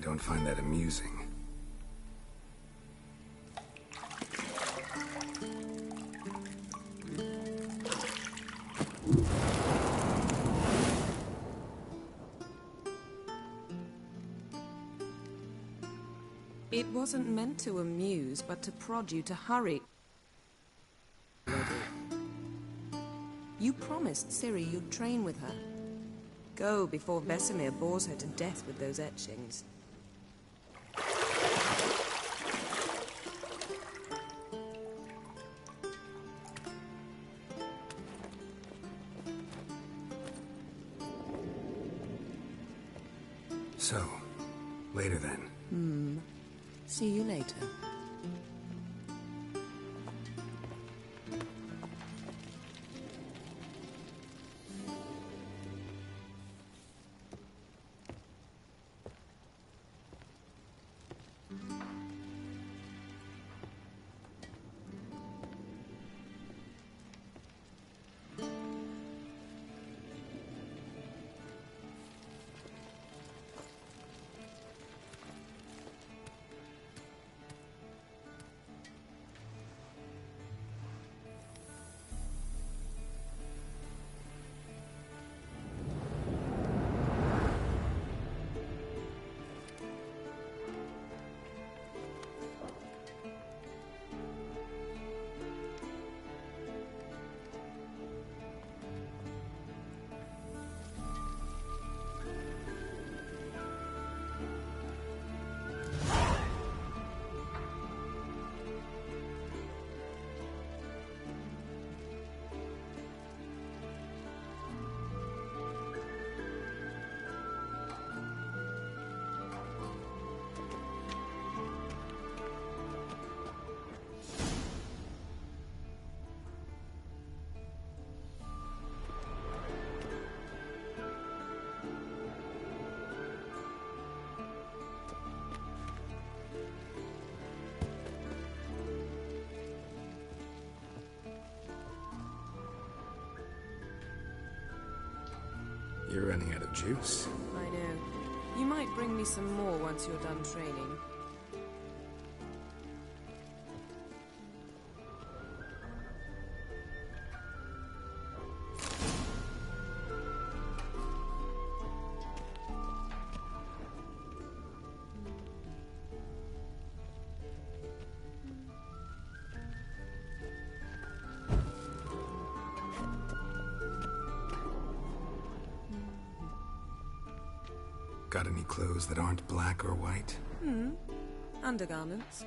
don't find that amusing. It wasn't meant to amuse, but to prod you to hurry. You promised Ciri you'd train with her. Go before Vesemir bores her to death with those etchings. So, later then. See you later. You're running out of juice. I know. You might bring me some more once you're done training. Got any clothes that aren't black or white? Undergarments.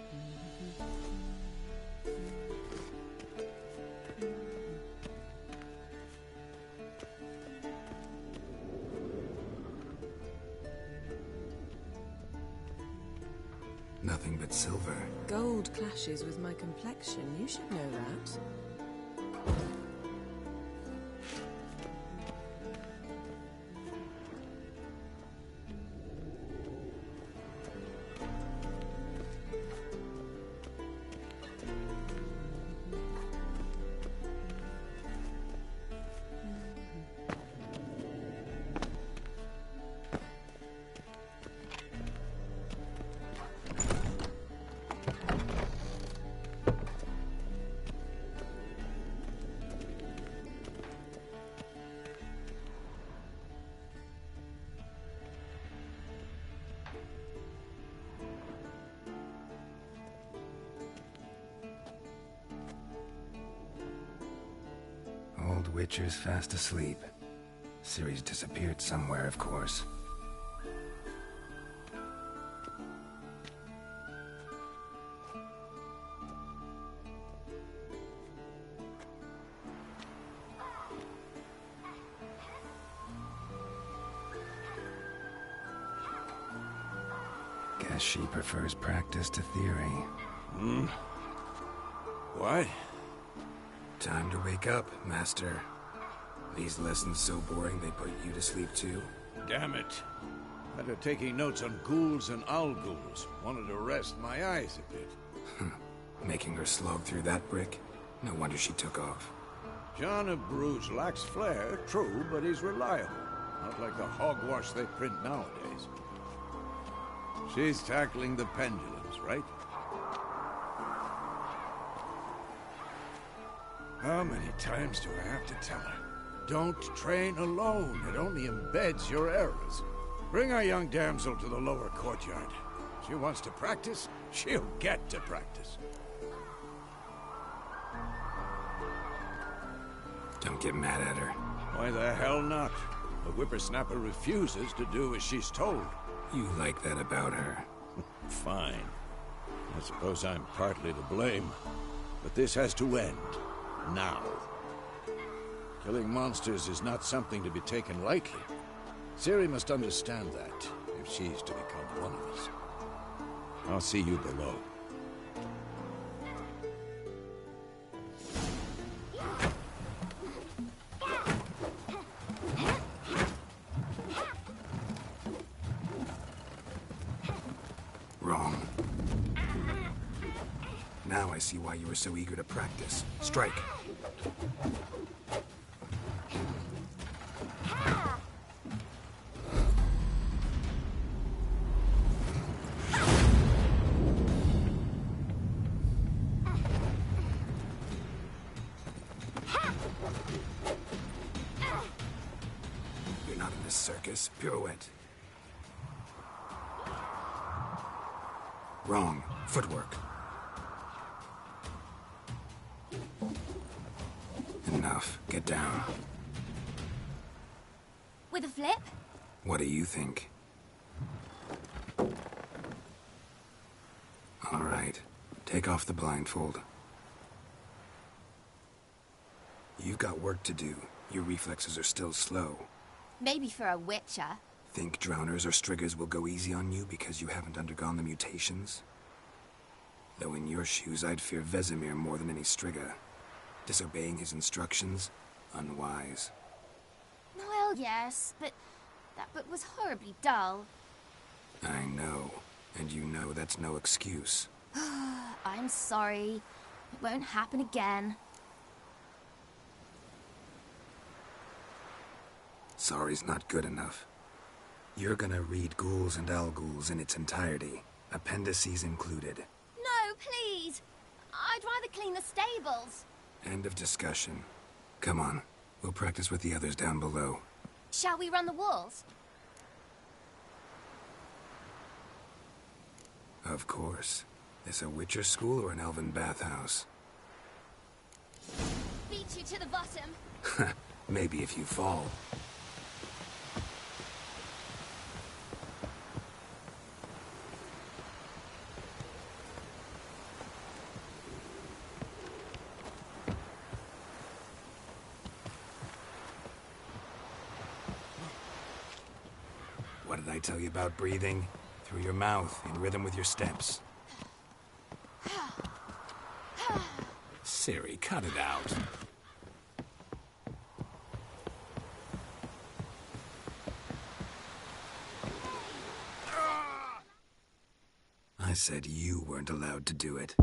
Nothing but silver. Gold clashes with my complexion. You should know that. Old Witcher's fast asleep. Ciri's disappeared somewhere, of course. Guess she prefers practice to theory. What? Time to wake up, Master. These lessons so boring they put you to sleep too? Damn it. After taking notes on ghouls and owl ghouls, wanted to rest my eyes a bit. Making her slog through that brick? No wonder she took off. John of Bruges lacks flair, true, but he's reliable. Not like the hogwash they print nowadays. She's tackling the pendulums, right? How many times do I have to tell her? Don't train alone. It only embeds your errors. Bring our young damsel to the lower courtyard. She wants to practice, she'll get to practice. Don't get mad at her. Why the hell not? The whippersnapper refuses to do as she's told. You like that about her. Fine. I suppose I'm partly to blame. But this has to end. Now. Killing monsters is not something to be taken lightly. Ciri must understand that, if she's to become one of us. I'll see you below. Wrong. Now I see why you were so eager to practice. Strike. You're not in this circus. Pirouette. Wrong. Footwork. Enough. Get down. With a flip? What do you think? All right. Take off the blindfold. You've got work to do. Your reflexes are still slow. Maybe for a witcher. Think drowners or striggers will go easy on you because you haven't undergone the mutations? Though in your shoes, I'd fear Vesemir more than any strigger. Disobeying his instructions? Unwise. Well, yes, but that book was horribly dull. I know. And you know that's no excuse. I'm sorry. It won't happen again. Sorry's not good enough. You're gonna read Ghouls and Alghouls in its entirety, appendices included. No, please! I'd rather clean the stables. End of discussion. Come on, we'll practice with the others down below. Shall we run the walls? Of course. This a Witcher school or an elven bathhouse? Beat you to the bottom. Maybe if you fall. What did I tell you about breathing? Through your mouth, in rhythm with your steps. Ciri, cut it out. I said you weren't allowed to do it.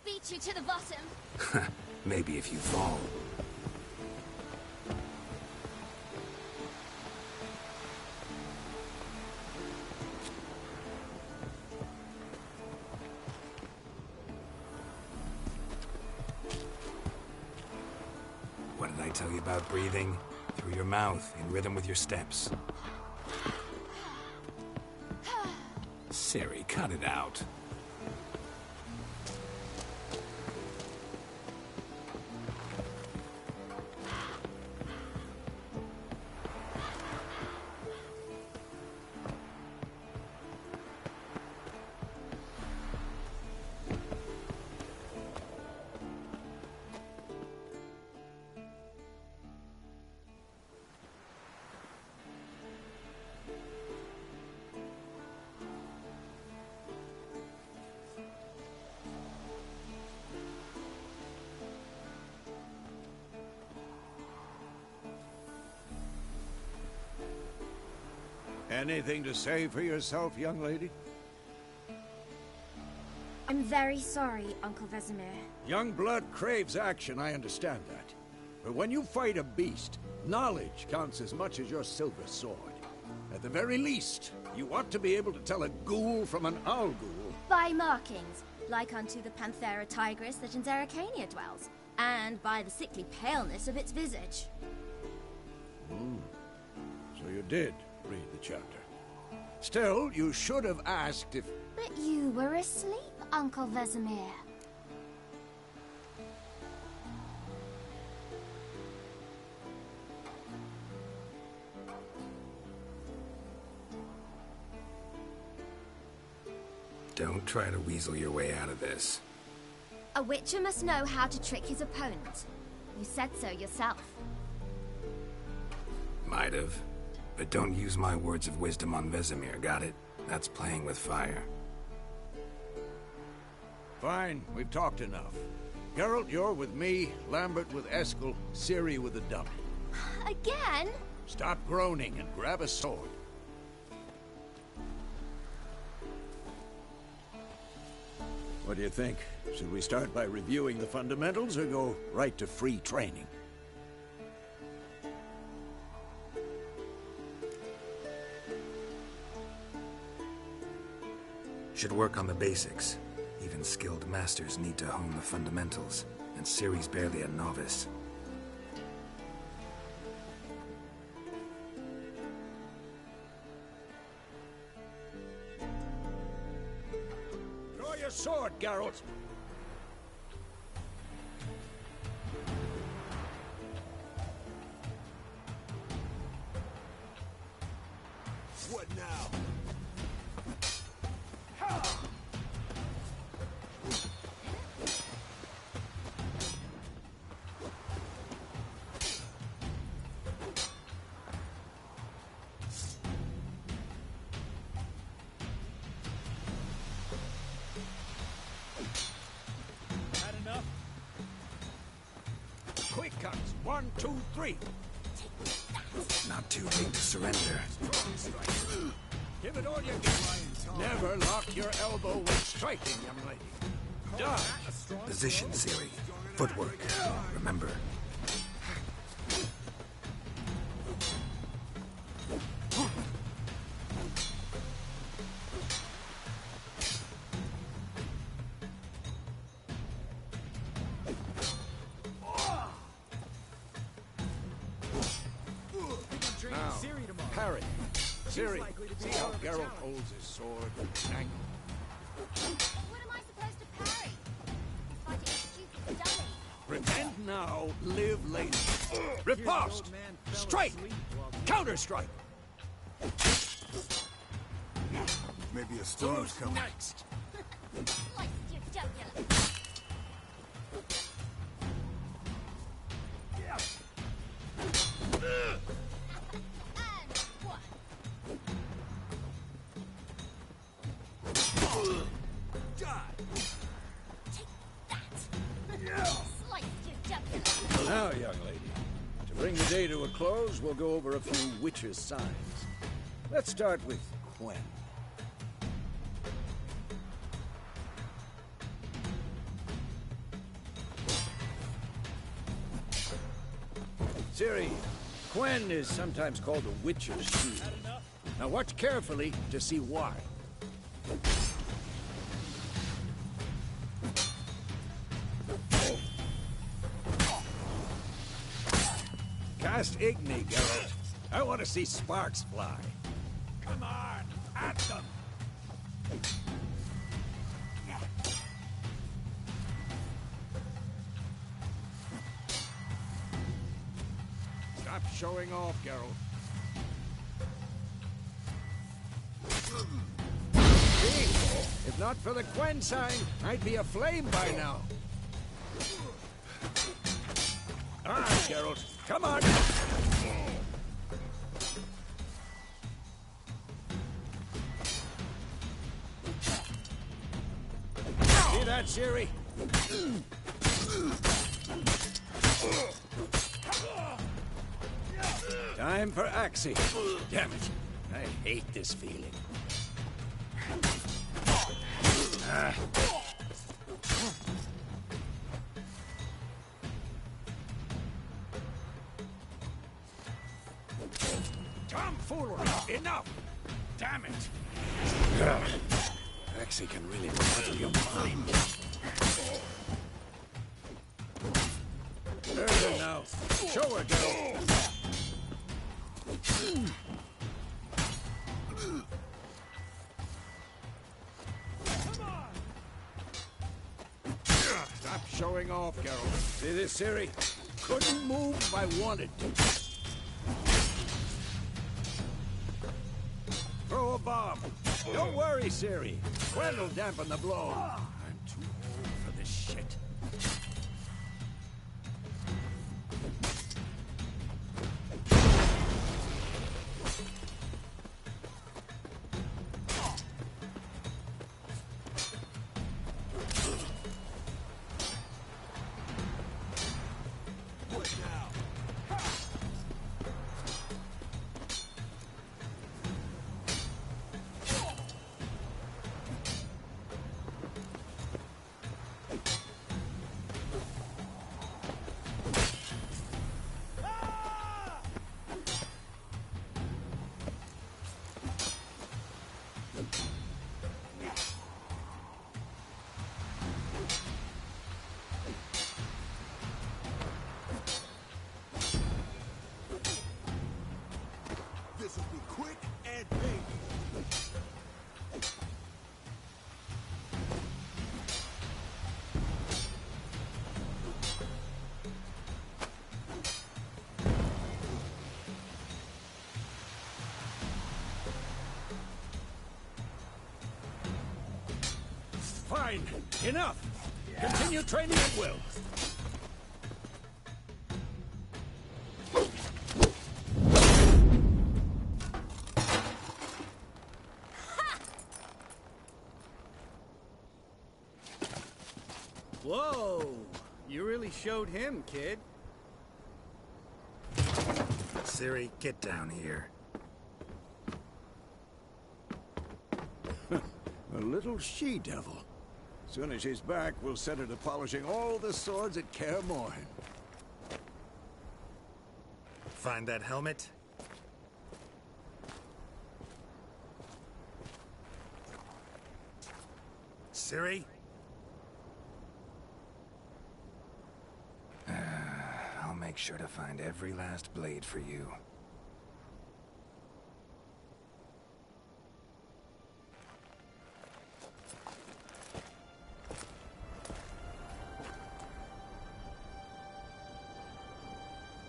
Beat you to the bottom. Maybe if you fall. What did I tell you about breathing? Through your mouth, in rhythm with your steps. Ciri, cut it out. Anything to say for yourself, young lady? I'm very sorry, Uncle Vesemir. Young blood craves action, I understand that. But when you fight a beast, knowledge counts as much as your silver sword. At the very least, you ought to be able to tell a ghoul from an owl ghoul. By markings, like unto the Panthera tigris that in Zerrikania dwells, and by the sickly paleness of its visage. So you did read the chapter. Still, you should have asked if... But you were asleep, Uncle Vesemir. Don't try to weasel your way out of this. A witcher must know how to trick his opponent. You said so yourself. Might have. But don't use my words of wisdom on Vesemir, got it? That's playing with fire. Fine, we've talked enough. Geralt, you're with me, Lambert with Eskel, Ciri with the dummy. Again? Stop groaning and grab a sword. What do you think? Should we start by reviewing the fundamentals or go right to free training? Should work on the basics. Even skilled masters need to hone the fundamentals, and Ciri's barely a novice. Draw your sword, Geralt! What now? Quick cuts. 1, 2, 3. Not too late to surrender. Give it all you got. Never lock your elbow when striking, young lady. Dodge. Position, Ciri. Footwork. Remember. Now, parry. Ciri, see how Geralt holds his sword at an angle. What am I supposed to parry? He's fighting a stupid dummy. Pretend now, live later. Riposte! Strike! Counter-strike! Maybe a storm's coming. Next! Slice your jugular. And one. Slice your jugular. Now, young lady, to bring the day to a close, we'll go over a few witches' signs. Let's start with Quen. Ciri, Quen is sometimes called a witch's shield. Now watch carefully to see why. Cast Igni, Geralt. I want to see sparks fly. Come on, at them! Stop showing off, Geralt. See? If not for the Quen sign, I'd be aflame by now. All right, Geralt. Come on! See that, Ciri? Time for Axii. Damn it. I I hate this feeling. Tomfoolery! Enough! Damn it! Rexy can really rattle your mind. There now. Show her, girl. Stop showing off, Geralt. See this, Ciri? Couldn't move if I wanted to. Throw a bomb. Don't worry, Ciri. Gwen'll dampen the blow. I'm too old for this shit. This will be quick and painless. Fine. Enough. Continue training at will. Whoa! You really showed him, kid. Ciri, get down here. A little she-devil. Soon as she's back, we'll set her to polishing all the swords at Kaer Morhen. Find that helmet? Ciri? I'll make sure to find every last blade for you.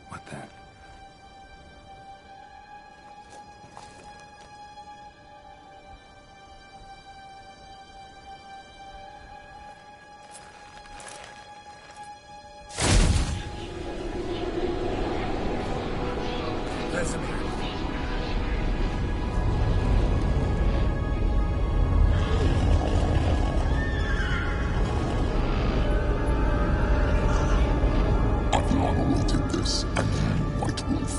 What the? Vesemir. Aviana will take this, and you, White Wolf.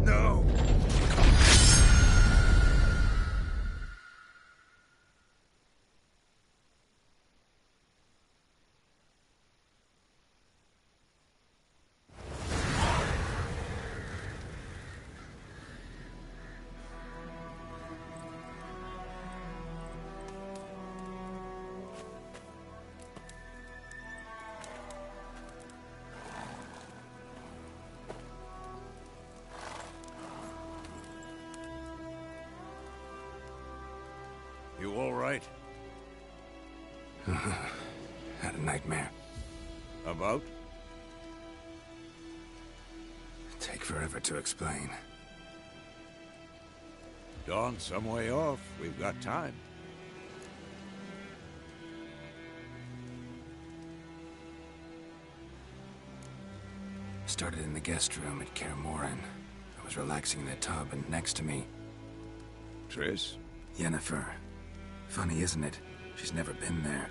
No! You all right? Had a nightmare. About? Take forever to explain. Dawn's some way off. We've got time. Started in the guest room at Kaer Morhen. I was relaxing in a tub, and next to me, Triss? Yennefer. Funny, isn't it? She's never been there.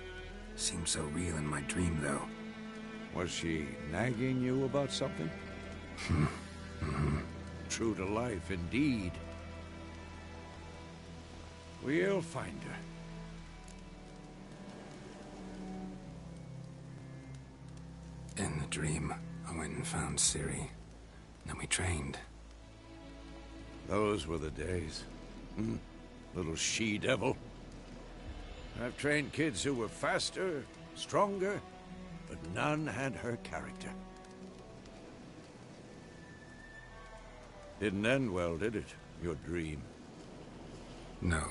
Seemed so real in my dream, though. Was she nagging you about something? True to life, indeed. We'll find her. In the dream, I went and found Ciri. Then we trained. Those were the days. Little she-devil. I've trained kids who were faster, stronger, but none had her character. Didn't end well, did it? Your dream? No.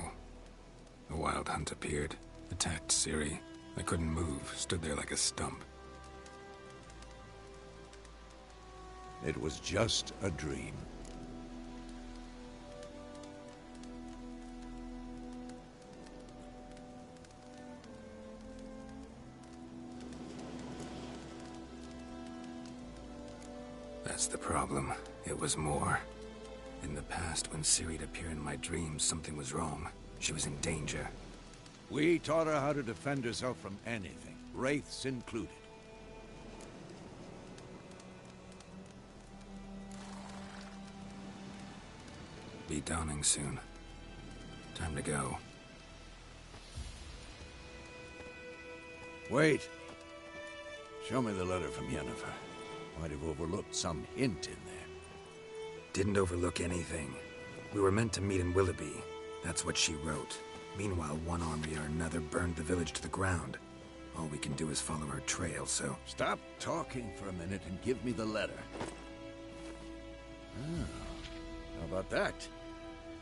A wild hunt appeared, attacked Ciri. I couldn't move, stood there like a stump. It was just a dream. That's the problem. It was more. In the past, when Ciri'd appear in my dreams, something was wrong. She was in danger. We taught her how to defend herself from anything, wraiths included. Be dawning soon. Time to go. Wait. Show me the letter from Yennefer. Might have overlooked some hint in there. Didn't overlook anything. We were meant to meet in Willoughby. That's what she wrote. Meanwhile, one army or another burned the village to the ground. All we can do is follow her trail, so... Stop talking for a minute and give me the letter. Ah, how about that?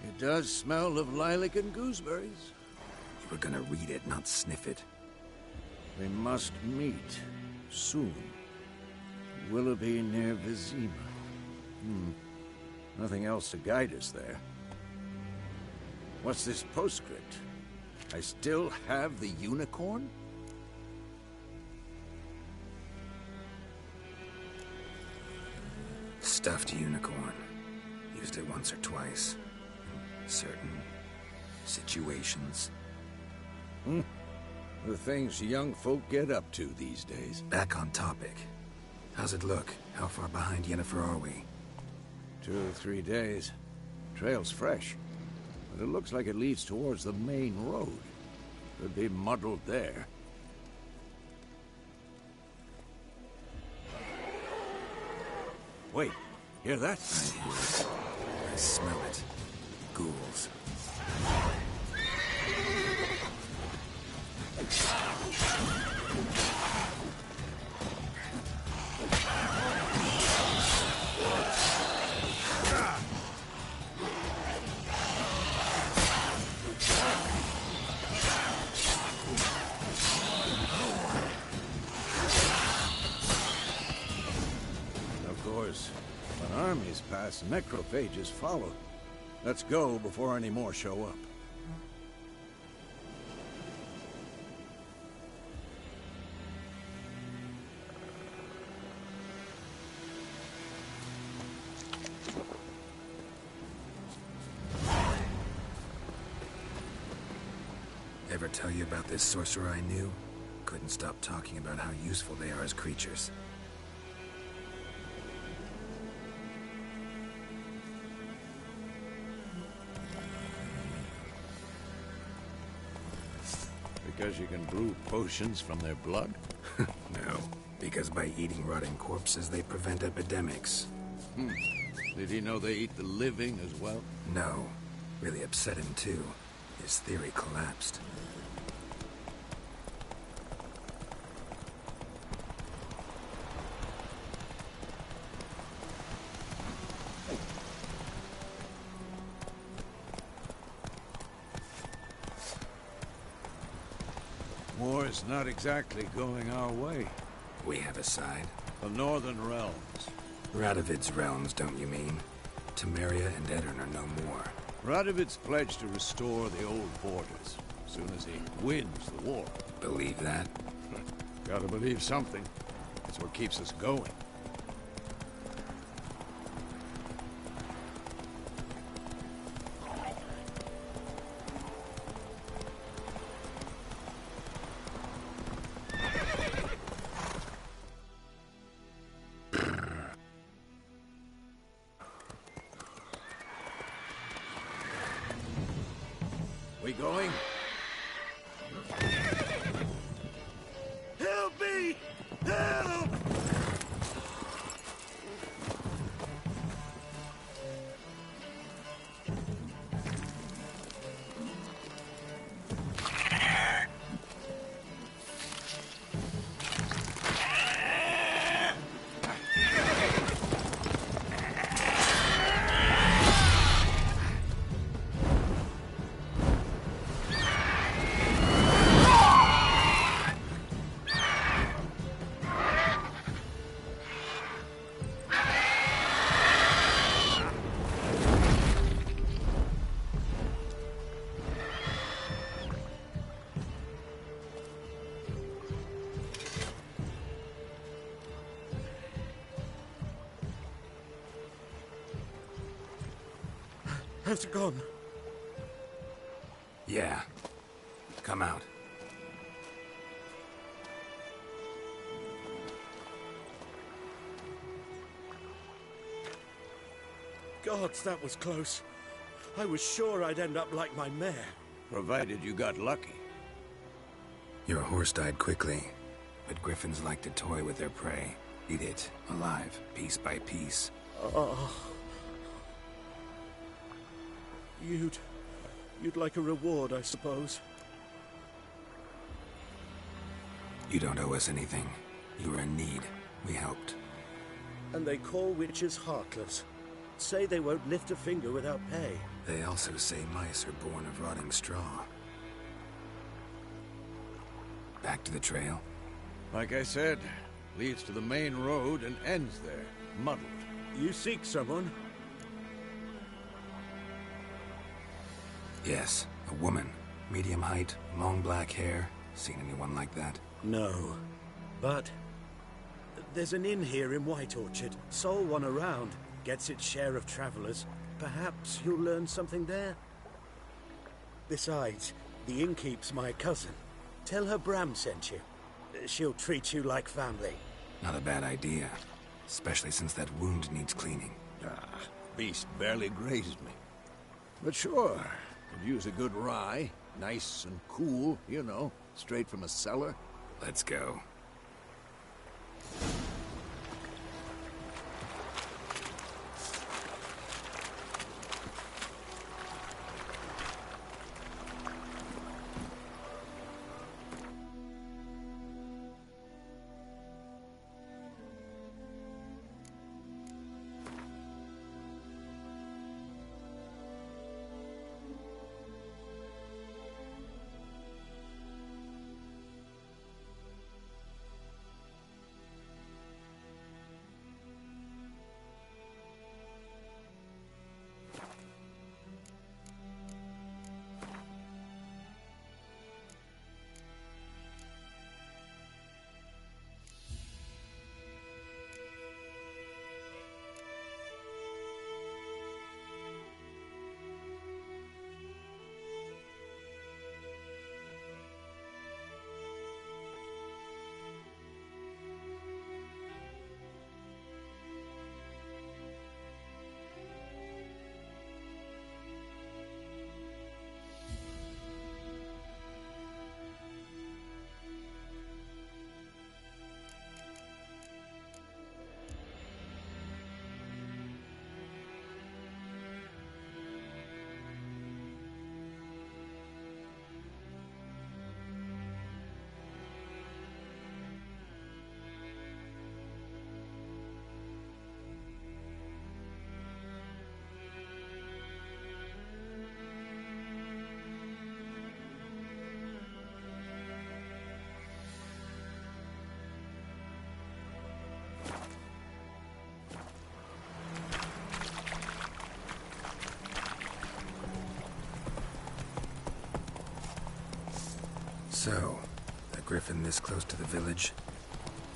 It does smell of lilac and gooseberries. You were gonna read it, not sniff it. We must meet soon. Willoughby near Vizima. Nothing else to guide us there. What's this postscript? I still have the unicorn? Stuffed unicorn. Used it once or twice. In certain situations. The things young folk get up to these days. Back on topic. How's it look? How far behind Yennefer are we? 2 or 3 days. Trail's fresh, but it looks like it leads towards the main road. Could be muddled there. Wait, hear that? I hear it. I smell it. Ghouls. Of course, when armies pass, necrophages follow. Let's go before any more show up. Ever tell you about this sorcerer I knew? Couldn't stop talking about how useful they are as creatures. Because you can brew potions from their blood? No, because by eating rotting corpses, they prevent epidemics. Did he know they eat the living as well? No. Really upset him, too. His theory collapsed. War's not exactly going our way. We have a side. The Northern Realms. Radovid's realms, don't you mean? Temeria and Edirn are no more. Radovid's pledged to restore the old borders as soon as he wins the war. Believe that? Gotta believe something. It's what keeps us going. has gone. Yeah. Come out. Gods, that was close. I was sure I'd end up like my mare. Provided you got lucky. Your horse died quickly, but griffins like to toy with their prey. Eat it, alive, piece by piece. Oh. You'd like a reward, I suppose. You don't owe us anything. You were in need. We helped. And they call witches heartless. Say they won't lift a finger without pay. They also say mice are born of rotting straw. Back to the trail? Like I said, leads to the main road and ends there, muddled. You seek someone? Yes, a woman. Medium height, long black hair. Seen anyone like that? No. But there's an inn here in White Orchard. Sole one around. Gets its share of travelers. Perhaps you'll learn something there? Besides, the innkeep's my cousin. Tell her Bram sent you. She'll treat you like family. Not a bad idea. Especially since that wound needs cleaning. Beast barely grazed me. But sure, could use a good rye. Nice and cool, you know, straight from a cellar. Let's go. So, a griffin this close to the village?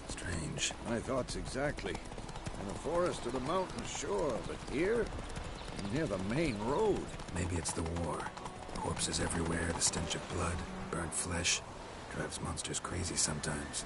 Strange. My thoughts exactly. In the forest or the mountains, sure, but here? Near the main road. Maybe it's the war. Corpses everywhere, the stench of blood, burnt flesh. Drives monsters crazy sometimes.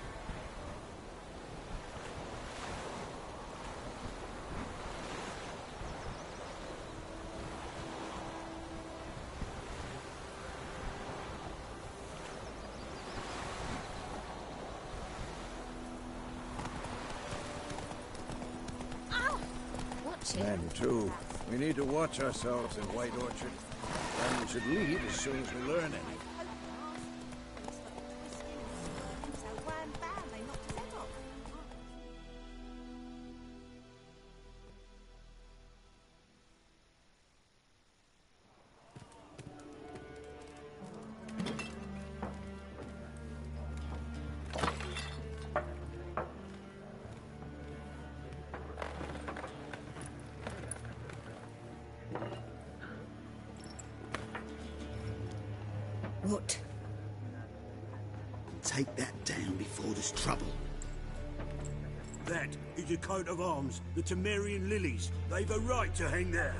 Men, too. We need to watch ourselves in White Orchard. And we should leave as soon as we learn anything. What? Take that down before there's trouble. That is a coat of arms, the Temerian lilies. They've a right to hang there.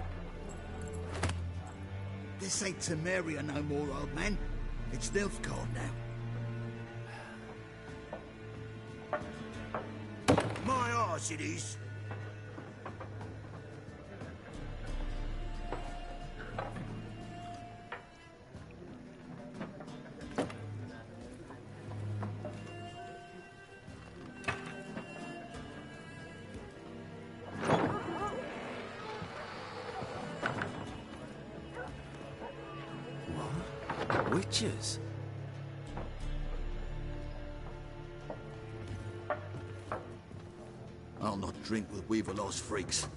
This ain't Temeria no more, old man. It's Nilfgaard now. My arse it is. Witches? I'll not drink with Weaverlaw's freaks.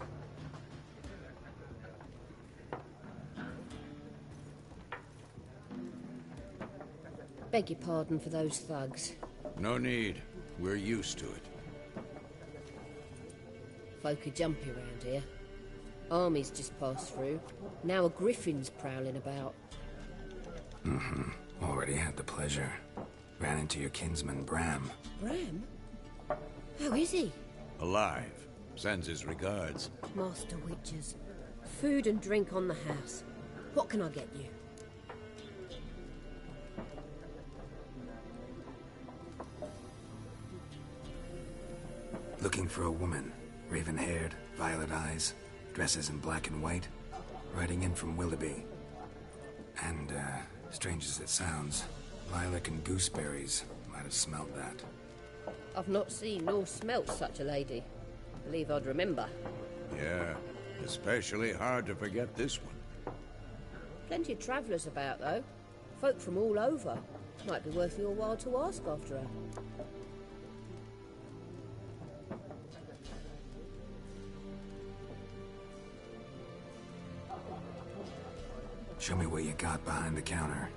Beg your pardon for those thugs. No need. We're used to it. Folk are jumpy around here. Armies just passed through. Now a griffin's prowling about. Already had the pleasure. Ran into your kinsman, Bram. Bram? How is he? Alive. Sends his regards. Master Witches. Food and drink on the house. What can I get you? Looking for a woman. Raven-haired, violet eyes, dresses in black and white. Riding in from Willoughby. And, strange as it sounds, lilac and gooseberries. Might have smelled that. I've not seen nor smelt such a lady. Believe I'd remember. Yeah, especially hard to forget this one. Plenty of travellers about, though. Folk from all over. Might be worth your while to ask after her. Show me what you got behind the counter.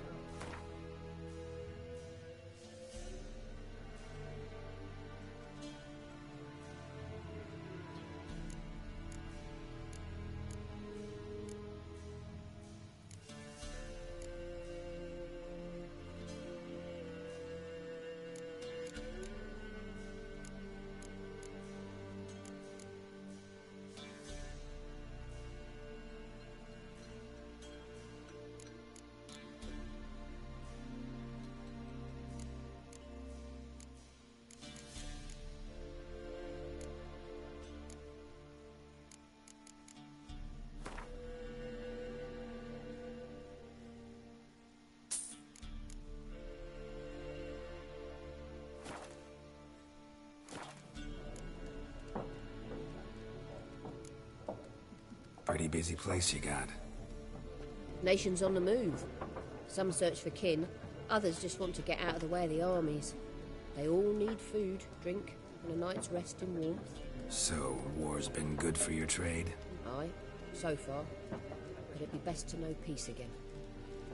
Pretty busy place you got. Nations on the move. Some search for kin, others just want to get out of the way of the armies. They all need food, drink, and a night's rest in warmth. So, war's been good for your trade? Aye, so far. But it'd be best to know peace again.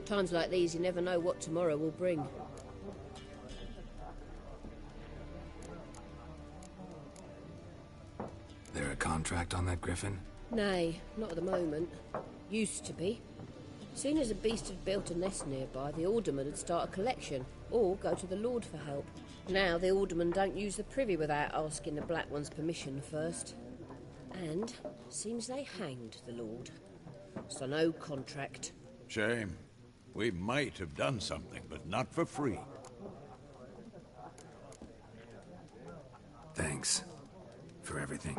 Times like these, you never know what tomorrow will bring. There a contract on that griffin? Nay, not at the moment. Used to be. Soon as a beast had built a nest nearby, the alderman would start a collection, or go to the Lord for help. Now the aldermen don't use the privy without asking the Black One's permission first. And seems they hanged the Lord. So no contract. Shame. We might have done something, but not for free. Thanks. For everything.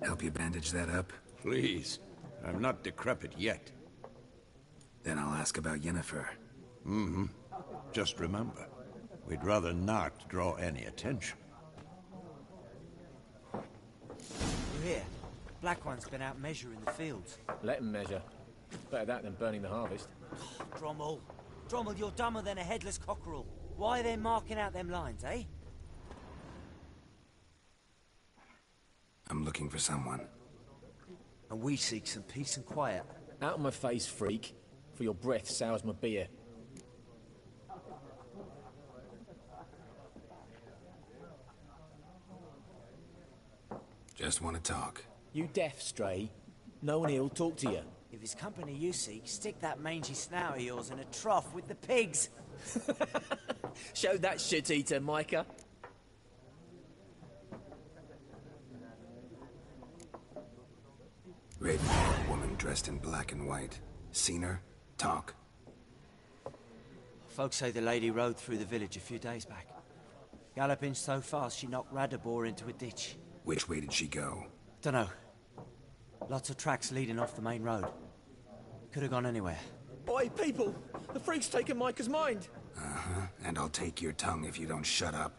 Help you bandage that up? Please. I'm not decrepit yet. Then I'll ask about Yennefer. Just remember, we'd rather not draw any attention. You hear? Black One's been out measuring the fields. Let him measure. Better that than burning the harvest. Drommel. Drommel, you're dumber than a headless cockerel. Why are they marking out them lines, eh? I'm looking for someone. And we seek some peace and quiet. Out of my face, freak. For your breath sours my beer. Just want to talk. You deaf, Stray? No one here'll talk to you. If it's company you seek, stick that mangy snout of yours in a trough with the pigs. Show that shit-eater, Micah. Red-haired woman dressed in black and white. Seen her? Talk. Folks say the lady rode through the village a few days back. Galloping so fast she knocked Radabor into a ditch. Which way did she go? Dunno. Lots of tracks leading off the main road. Could have gone anywhere. Oi, people! The freak's taken Micah's mind! Uh-huh, and I'll take your tongue if you don't shut up.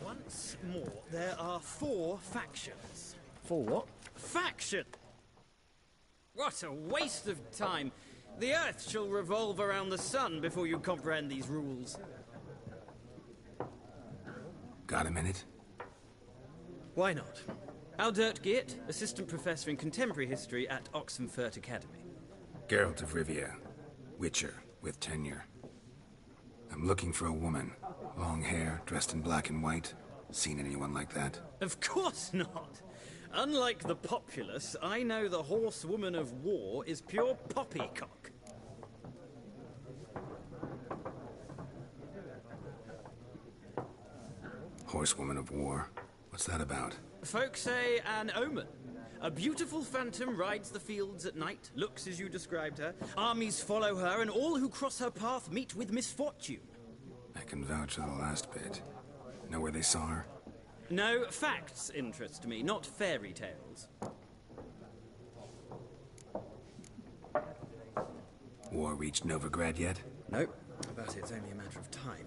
Once more, there are 4 factions. 4 what? Faction! What a waste of time! The Earth shall revolve around the sun before you comprehend these rules. Got a minute? Why not? Aldert Geert, Assistant Professor in Contemporary History at Oxenfurt Academy. Geralt of Rivia. Witcher, with tenure. I'm looking for a woman. Long hair, dressed in black and white. Seen anyone like that? Of course not! Unlike the populace, I know the horsewoman of war is pure poppycock. Horsewoman of war? What's that about? Folk say an omen. A beautiful phantom rides the fields at night, looks as you described her. Armies follow her, and all who cross her path meet with misfortune. I can vouch for the last bit. Know where they saw her? No, facts interest me, not fairy tales. War reached Novigrad yet? Nope, but it's only a matter of time.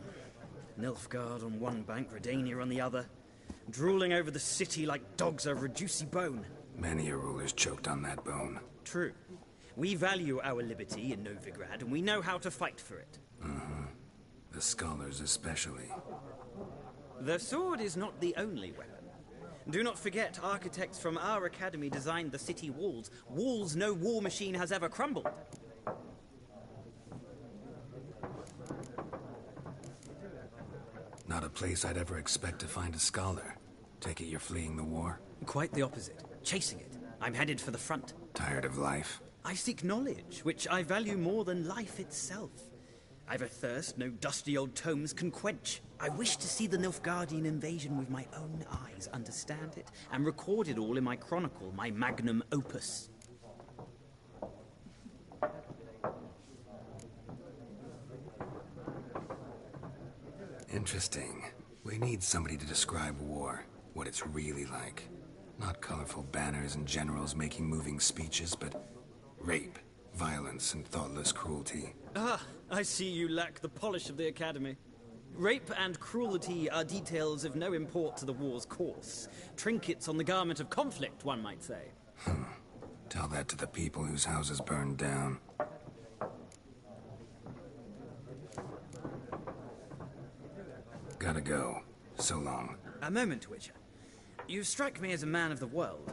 Nilfgaard on one bank, Redania on the other. Drooling over the city like dogs over a juicy bone. Many a ruler's choked on that bone. True. We value our liberty in Novigrad, and we know how to fight for it. Uh-huh. The scholars especially. The sword is not the only weapon. Do not forget, architects from our academy designed the city walls. Walls no war machine has ever crumbled. Not a place I'd ever expect to find a scholar. Take it you're fleeing the war? Quite the opposite. Chasing it. I'm headed for the front. Tired of life? I seek knowledge, which I value more than life itself. I've a thirst no dusty old tomes can quench. I wish to see the Nilfgaardian invasion with my own eyes, understand it, and record it all in my chronicle, my magnum opus. Interesting. We need somebody to describe war, what it's really like. Not colorful banners and generals making moving speeches, but rape, violence, and thoughtless cruelty. Ah, I see you lack the polish of the Academy. Rape and cruelty are details of no import to the war's course. Trinkets on the garment of conflict, one might say. Tell that to the people whose houses burned down. Gotta go. So long. A moment, Witcher. You strike me as a man of the world.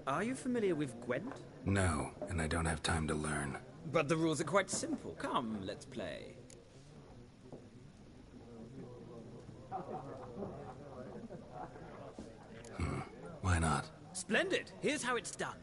Are you familiar with Gwent? No, and I don't have time to learn. But the rules are quite simple. Come, let's play. Why not? Splendid! Here's how it's done.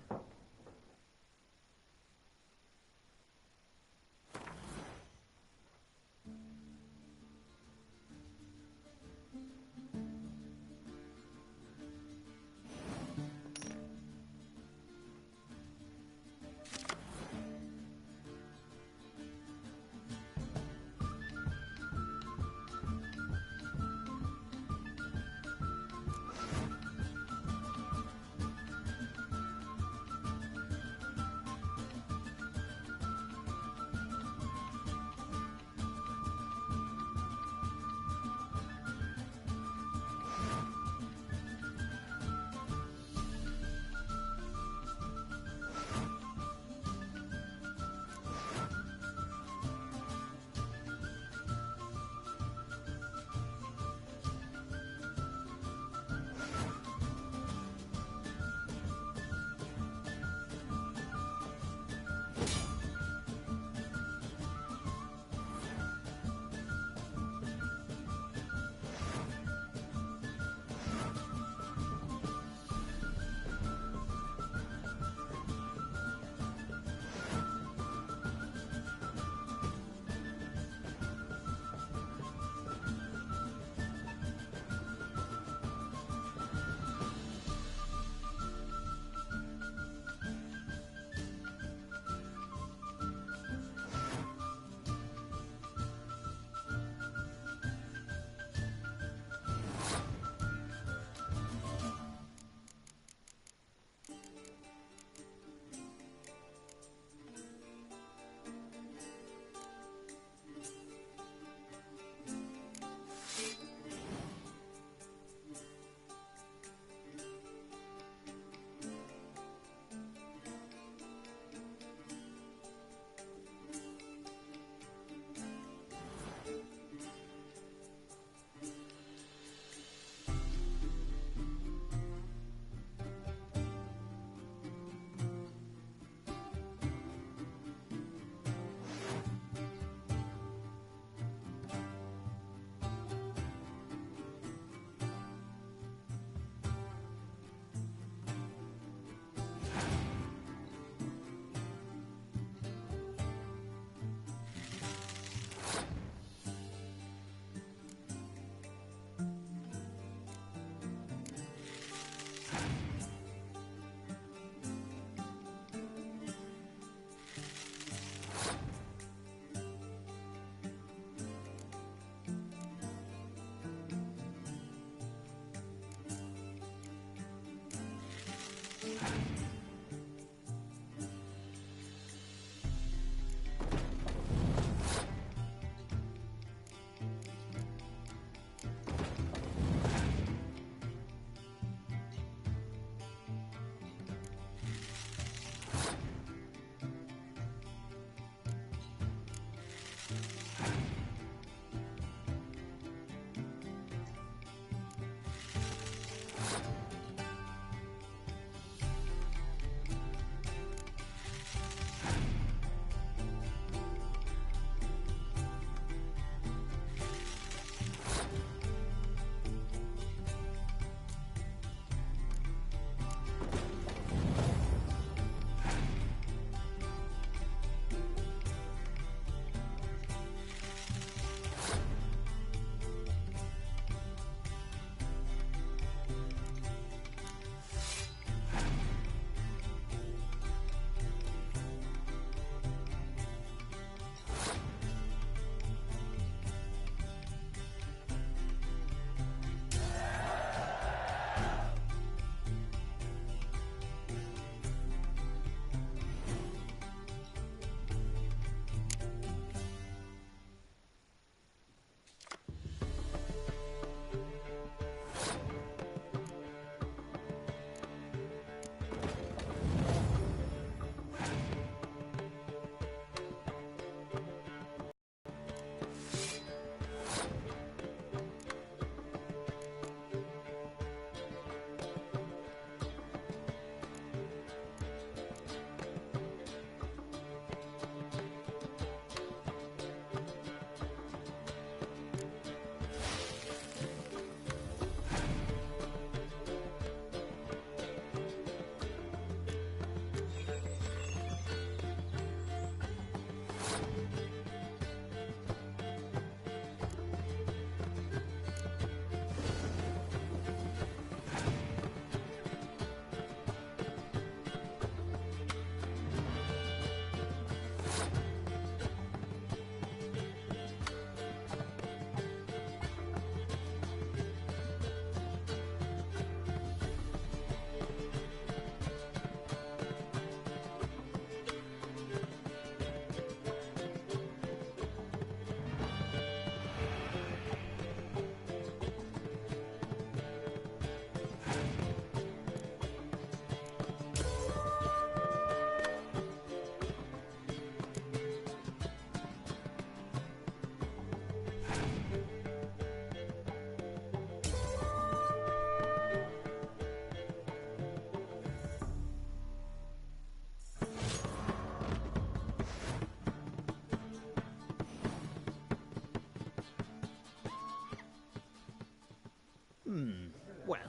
Well,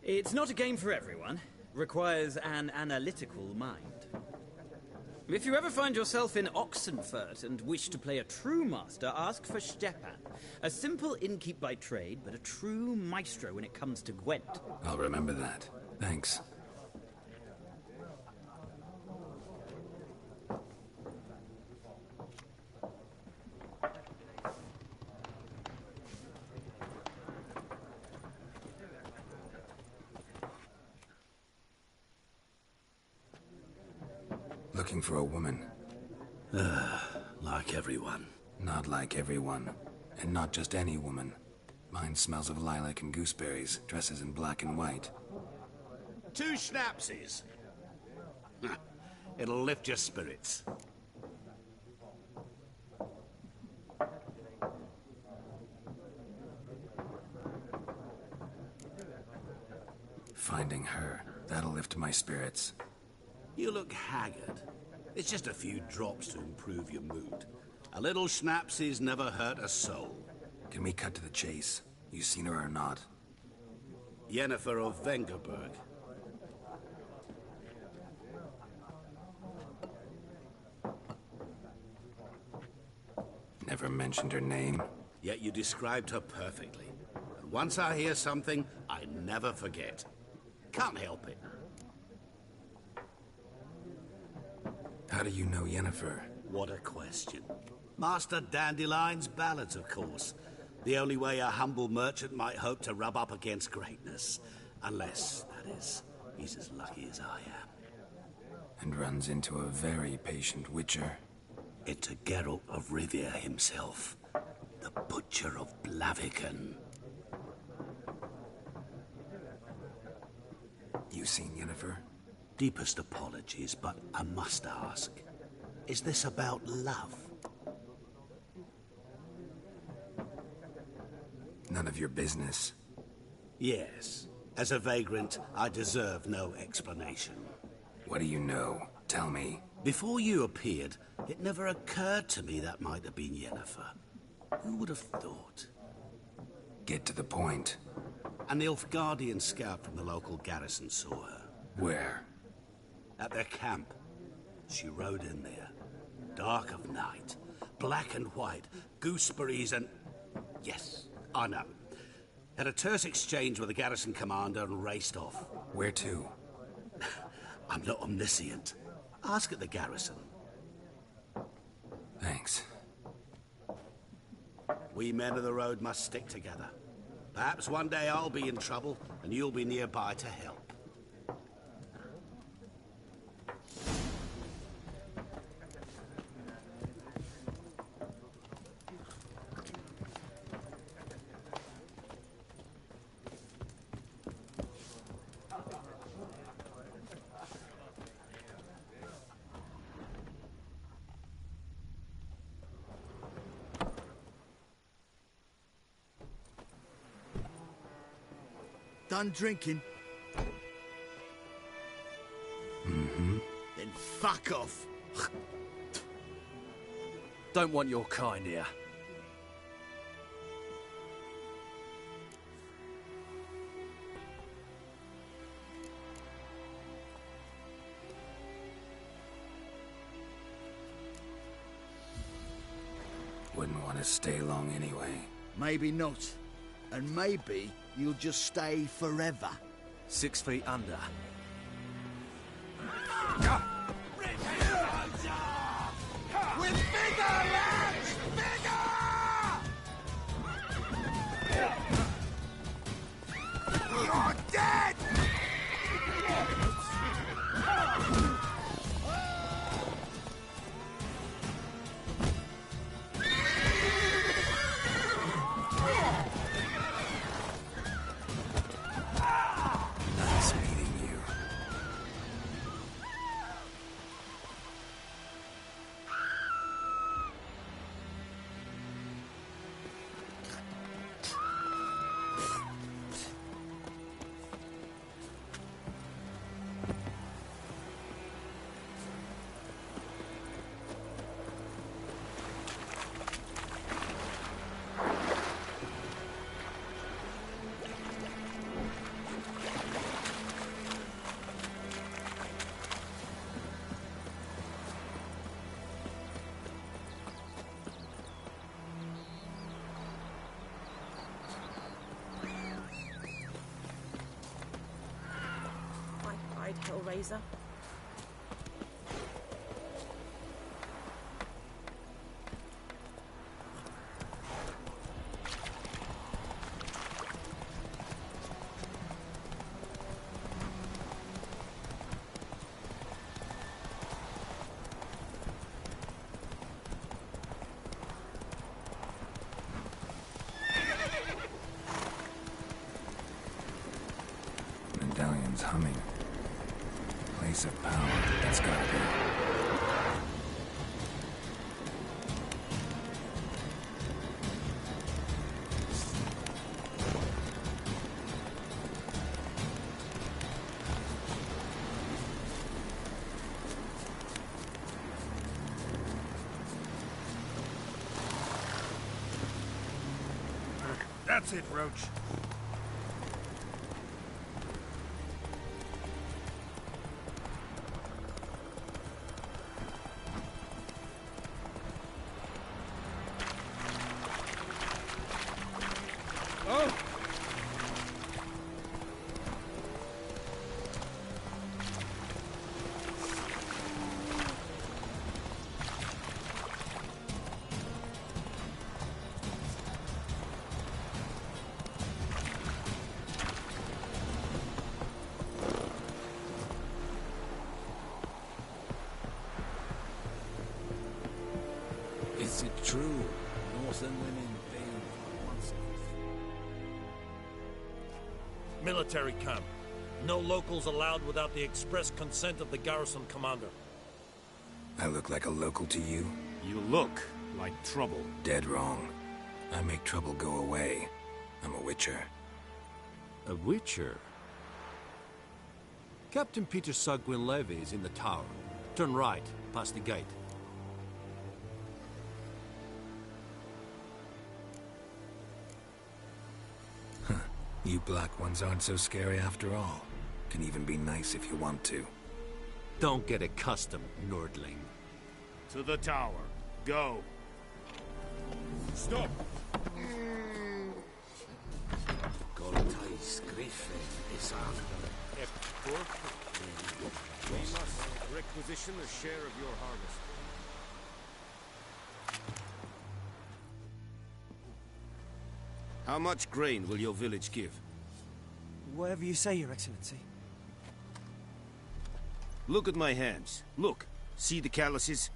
it's not a game for everyone. Requires an analytical mind. If you ever find yourself in Oxenfurt and wish to play a true master, ask for Stepan. A simple innkeep by trade, but a true maestro when it comes to Gwent. I'll remember that. Thanks. Looking for a woman. Like everyone. Not like everyone. And not just any woman. Mine smells of lilac and gooseberries, dresses in black and white. 2 schnapsies. It'll lift your spirits. Finding her, that'll lift my spirits. You look haggard. It's just a few drops to improve your mood. A little schnapsies never hurt a soul. Can we cut to the chase? You seen her or not? Yennefer of Vengerberg. Never mentioned her name. Yet you described her perfectly. And once I hear something, I never forget. Can't help it. How do you know Yennefer? What a question. Master Dandelion's ballads, of course. The only way a humble merchant might hope to rub up against greatness. Unless, that is, he's as lucky as I am. And runs into a very patient witcher. Into Geralt of Rivia himself. The Butcher of Blaviken. You seen Yennefer? Deepest apologies, but I must ask. Is this about love? None of your business. Yes. As a vagrant, I deserve no explanation. What do you know? Tell me. Before you appeared, it never occurred to me that might have been Yennefer. Who would have thought? Get to the point. An Nilfgaardian scout from the local garrison saw her. Where? At their camp. She rode in there. Dark of night. Black and white. Gooseberries and... Yes, I know. Had a terse exchange with the garrison commander and raced off. Where to? I'm not omniscient. Ask at the garrison. Thanks. We men of the road must stick together. Perhaps one day I'll be in trouble and you'll be nearby to help. Done drinking? Mm-hmm. Then fuck off. Don't want your kind here. Wouldn't want to stay long anyway. Maybe not. And maybe you'll just stay forever. 6 feet under. With bigger lads! Bigger! You're dead! Nice meeting you. Razor. Medallion's humming. Place of power. That's gotta be. That's it, Roach. Is it true? Northern women bathe once a month. Military camp. No locals allowed without the express consent of the garrison commander. I look like a local to you? You look like trouble. Dead wrong. I make trouble go away. I'm a witcher. A witcher? Captain Peter Sagwin Levy is in the tower. Turn right, past the gate. You black ones aren't so scary after all. Can even be nice if you want to. Don't get accustomed, Nordling. To the tower. Go. Stop! Goltais Griffin is after. We must requisition a share of your harvest. How much grain will your village give? Whatever you say, Your Excellency. Look at my hands. Look. See the calluses?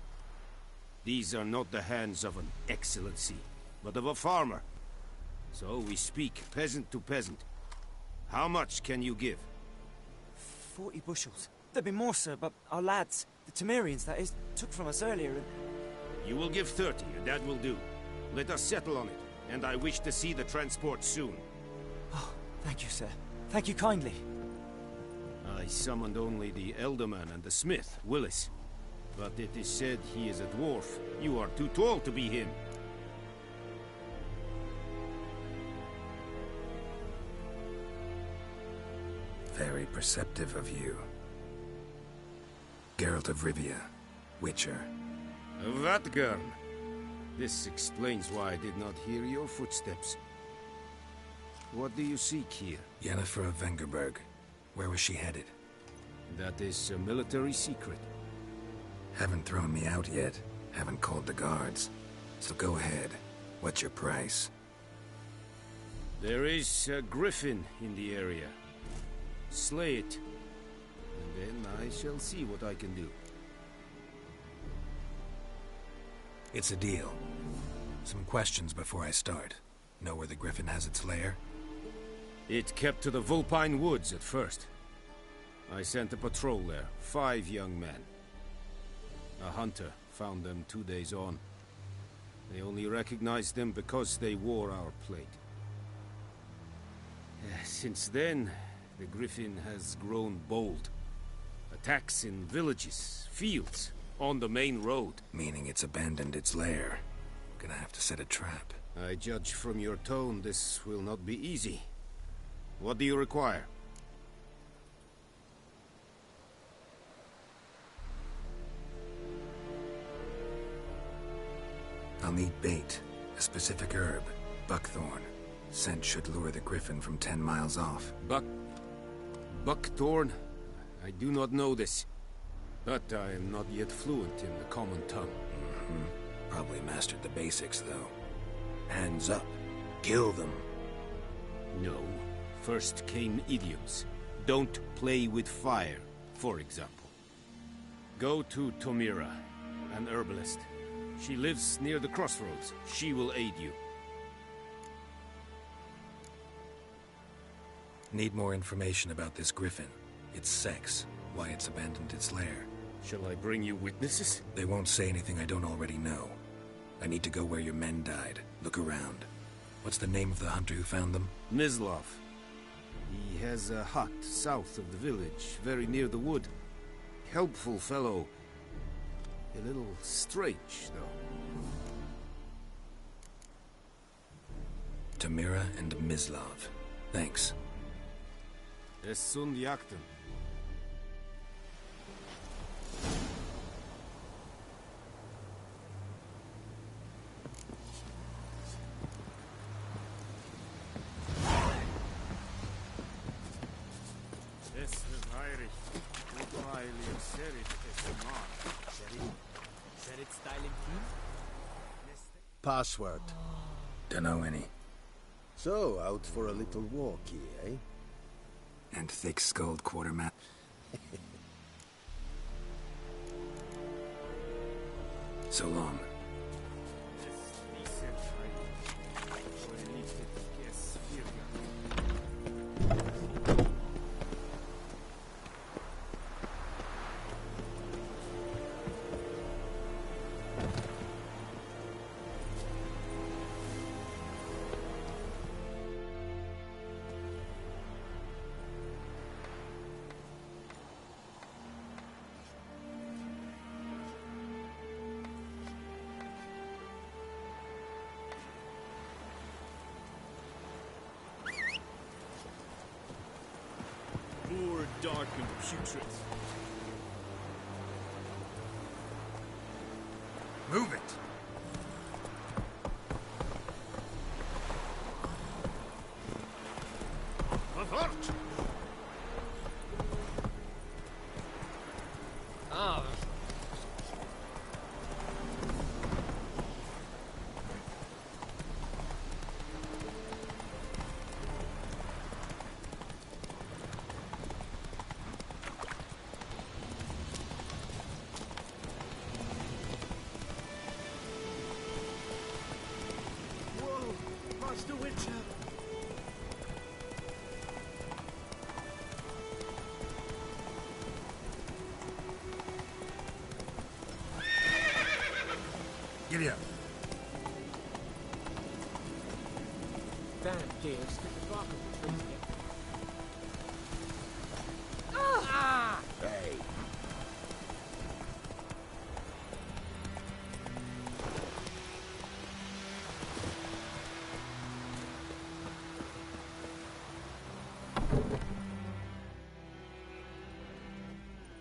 These are not the hands of an excellency, but of a farmer. So we speak peasant to peasant. How much can you give? 40 bushels. There'd be more, sir, but our lads, the Temerians, that is, took from us earlier and... You will give 30, and that will do. Let us settle on it, and I wish to see the transport soon. Oh, thank you, sir. Thank you kindly. I summoned only the Elderman and the smith, Willis. But it is said he is a dwarf. You are too tall to be him. Very perceptive of you. Geralt of Rivia, Witcher. Vatgern. This explains why I did not hear your footsteps. What do you seek here? Yennefer of Vengerberg. Where was she headed? That is a military secret. Haven't thrown me out yet. Haven't called the guards. So go ahead. What's your price? There is a griffin in the area. Slay it. And then I shall see what I can do. It's a deal. Some questions before I start. Know where the griffin has its lair? It kept to the Vulpine Woods at first. I sent a patrol there, 5 young men. A hunter found them 2 days on. They only recognized them because they wore our plate. Since then, the griffin has grown bold. Attacks in villages, fields, on the main road. Meaning it's abandoned its lair. Gonna have to set a trap. I judge from your tone this will not be easy. What do you require? I'll need bait, a specific herb, buckthorn. Scent should lure the griffin from 10 miles off. Buckthorn? I do not know this. But I am not yet fluent in the common tongue. Probably mastered the basics, though. Hands up. Kill them. No. First came idioms. Don't play with fire, for example. Go to Tomira, an herbalist. She lives near the crossroads. She will aid you. Need more information about this griffin. Its sex, why it's abandoned its lair. Shall I bring you witnesses? They won't say anything I don't already know. I need to go where your men died. Look around. What's the name of the hunter who found them? Mislav. He has a hut south of the village, very near the wood. Helpful fellow. A little strange, though. Tomira and Mislav. Thanks. Es sunt jakten. Password. Dunno any. So, out for a little walkie, eh? And thick-skulled quartermaster. So long. Dark and putrid. Move it! Ah. Master Witcher! Giddy up. Dan, dear, stick the bark of the trees again. Ah! Hey.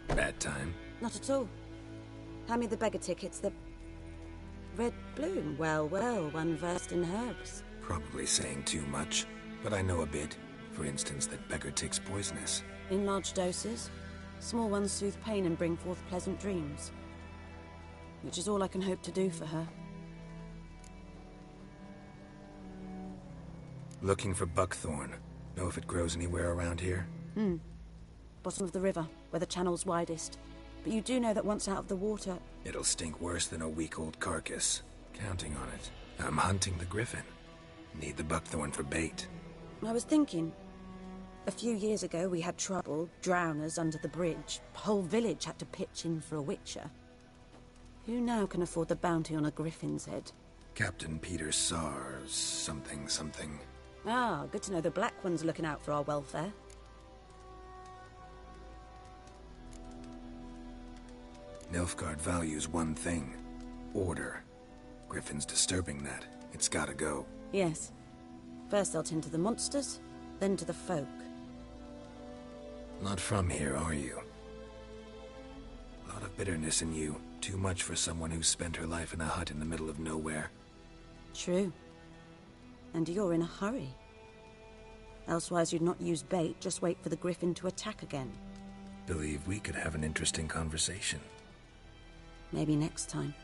Bad time. Not at all. Hand me the beggar tickets, the... Red bloom. Well, well, one versed in herbs. Probably saying too much, but I know a bit. For instance, that beggar tick's poisonous. In large doses. Small ones soothe pain and bring forth pleasant dreams. Which is all I can hope to do for her. Looking for buckthorn. Know if it grows anywhere around here? Bottom of the river, where the channel's widest. But you do know that once out of the water... It'll stink worse than a week-old carcass. Counting on it. I'm hunting the griffin. Need the buckthorn for bait. I was thinking... A few years ago we had trouble, drowners under the bridge. Whole village had to pitch in for a witcher. Who now can afford the bounty on a griffin's head? Captain Peter Sars, something. Ah, good to know the Black One's looking out for our welfare. Nilfgaard values one thing. Order. Griffin's disturbing that. It's gotta go. Yes. First they'll tend to the monsters, then to the folk. Not from here, are you? A lot of bitterness in you. Too much for someone who's spent her life in a hut in the middle of nowhere. True. And you're in a hurry. Elsewise you'd not use bait, just wait for the griffin to attack again. believe we could have an interesting conversation. Maybe next time.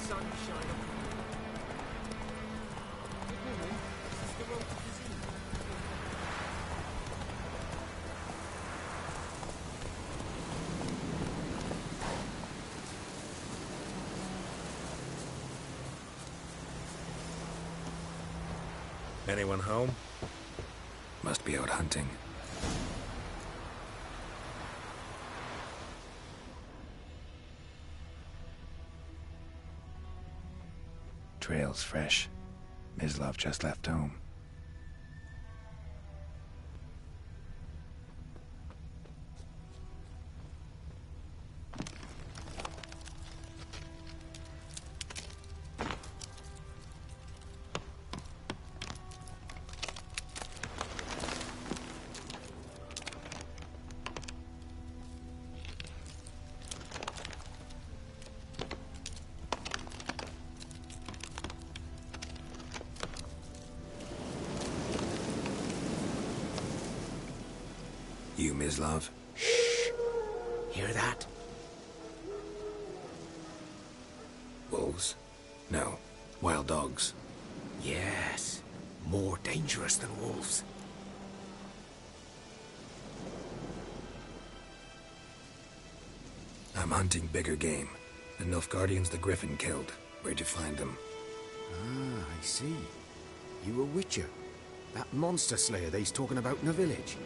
Sunshine. Good morning. This is the road to Cuisine. Anyone home? Must be out hunting. Trail's fresh. Mislav just left home. You, Mislav? Shh! Hear that? Wolves? No. Wild dogs. Yes. More dangerous than wolves. I'm hunting bigger game. The Nilfgaardians the Griffin killed. Where'd you find them? Ah, I see. You a witcher. That monster slayer they's talking about in the village.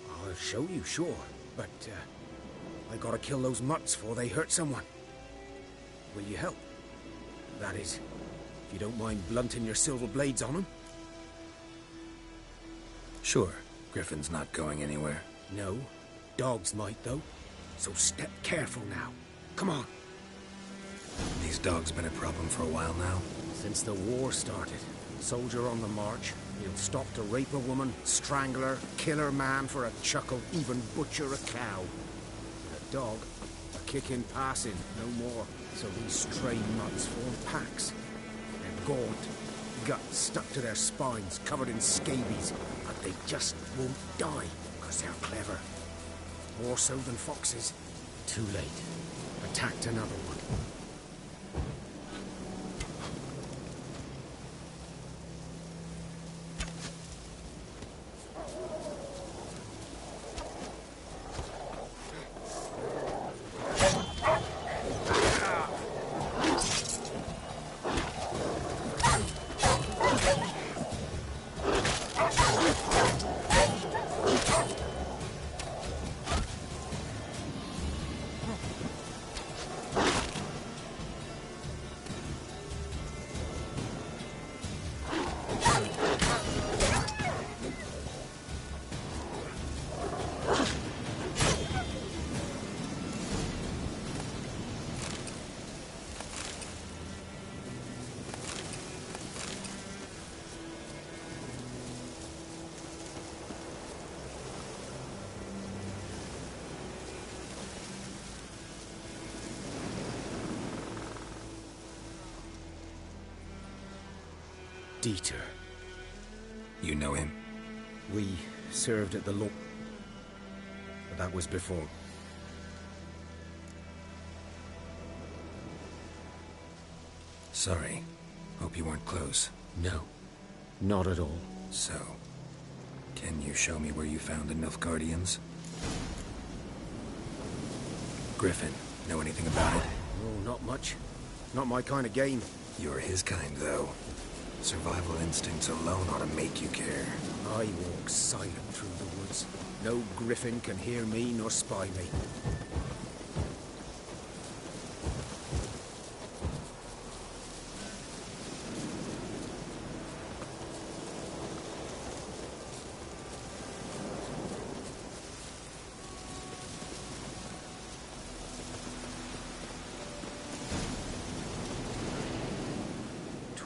I'll show you, sure. But, I gotta kill those mutts before they hurt someone. Will you help? That is, if you don't mind blunting your silver blades on them. Sure. Griffin's not going anywhere. No. Dogs might, though. So step careful now. Come on. These dogs been a problem for a while now? Since the war started. Soldier on the march. He'll stop to rape a woman, strangle her, kill her man for a chuckle, even butcher a cow. And a dog, a kick in passing, no more. So these stray mutts form packs. They're gaunt, guts stuck to their spines, covered in scabies. But they just won't die, because they're clever. More so than foxes. Too late. Attacked another one. Dieter. You know him? We served at the law. But that was before. Sorry. Hope you weren't close. No. Not at all. So, can you show me where you found the Nilfgaardians? Griffin, know anything about it? Oh, not much. Not my kind of game. You're his kind, though. Survival instincts alone ought to make you care. I walk silent through the woods. No griffin can hear me nor spy me.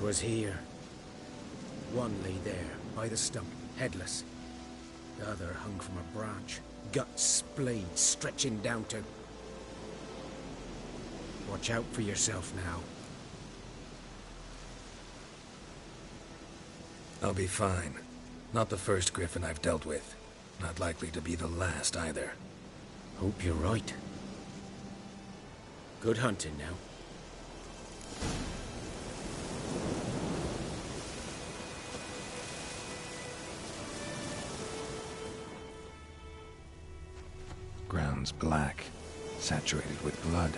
Was here. One lay there, by the stump, headless. The other hung from a branch, guts splayed, stretching down to... Watch out for yourself now. I'll be fine. Not the first griffin I've dealt with. Not likely to be the last, either. Hope you're right. Good hunting now. Ground's black, saturated with blood.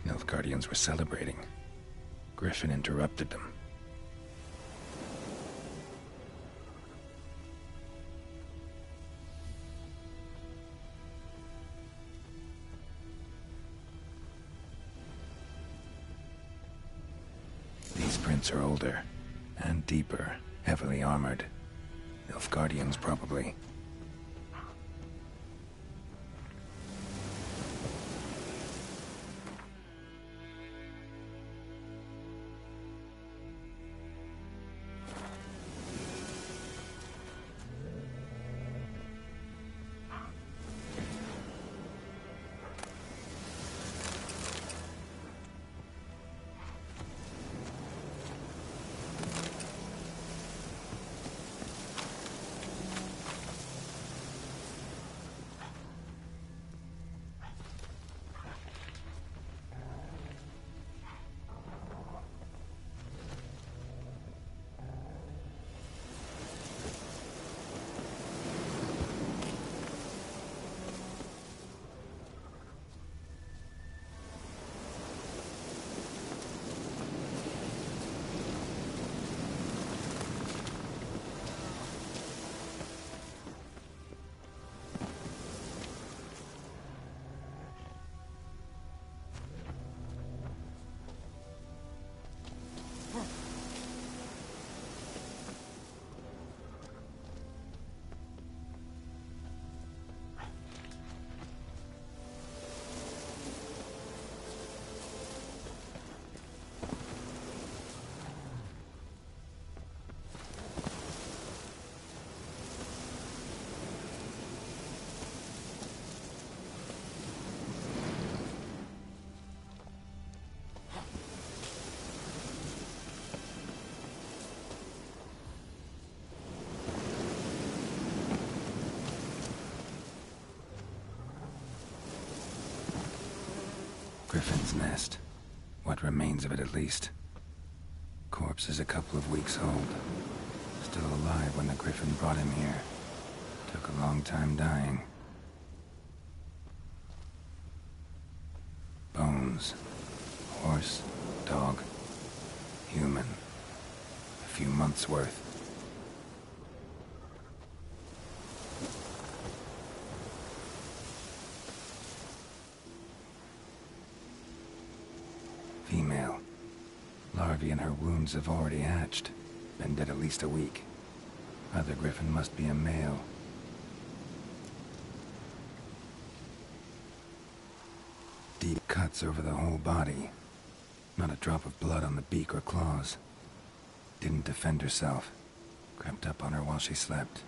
Nilfgaardians were celebrating. Griffin interrupted them. These prints are older, and deeper, heavily armored. Nilfgaardians, probably. Griffin's nest. What remains of it, at least. Corpse is a couple of weeks old. Still alive when the Griffin brought him here. Took a long time dying. Bones. Horse, dog, human. A few months' worth. Female. Larvae in her wounds have already hatched. Been dead at least a week. Other Griffin must be a male. Deep cuts over the whole body. Not a drop of blood on the beak or claws. Didn't defend herself. Crept up on her while she slept.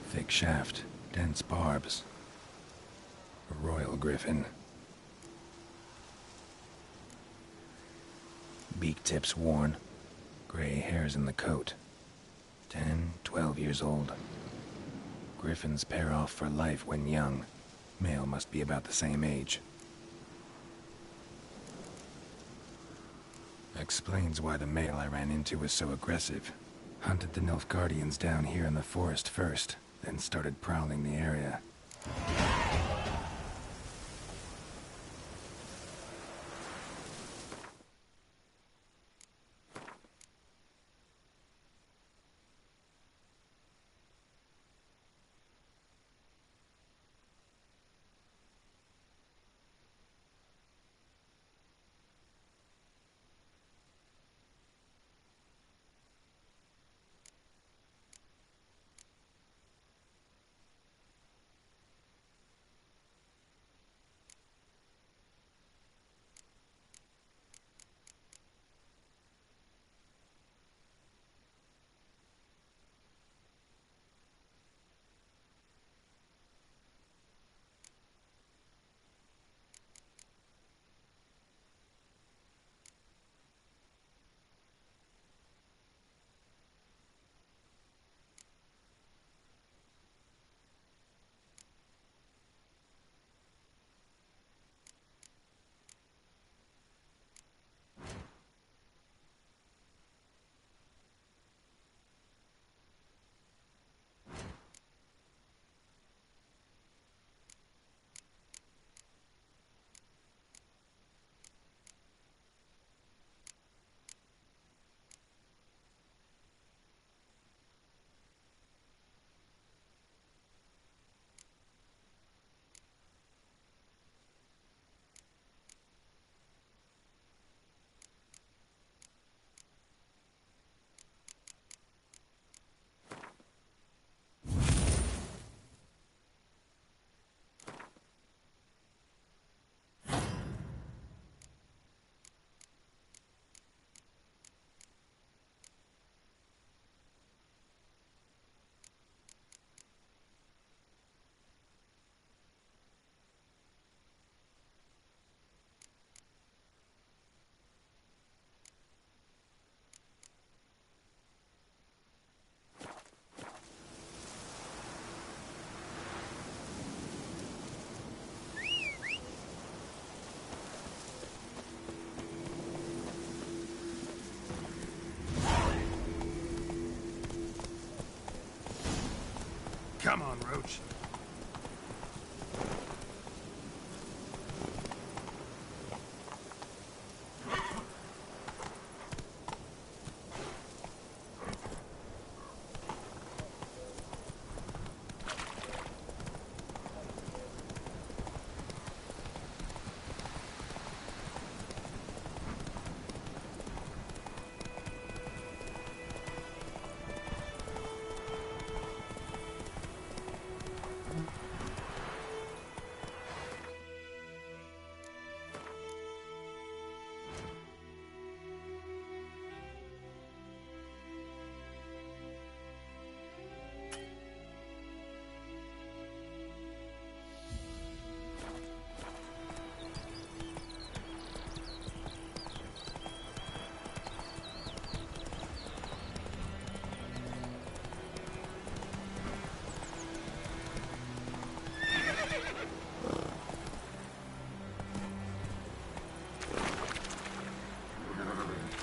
Thick shaft, dense barbs. A royal Griffin. Beak tips worn. Gray hairs in the coat. 10, 12 years old. Griffins pair off for life when young. Male must be about the same age. Explains why the male I ran into was so aggressive. Hunted the Nilfgaardians down here in the forest first, then started prowling the area. Come on, Roach.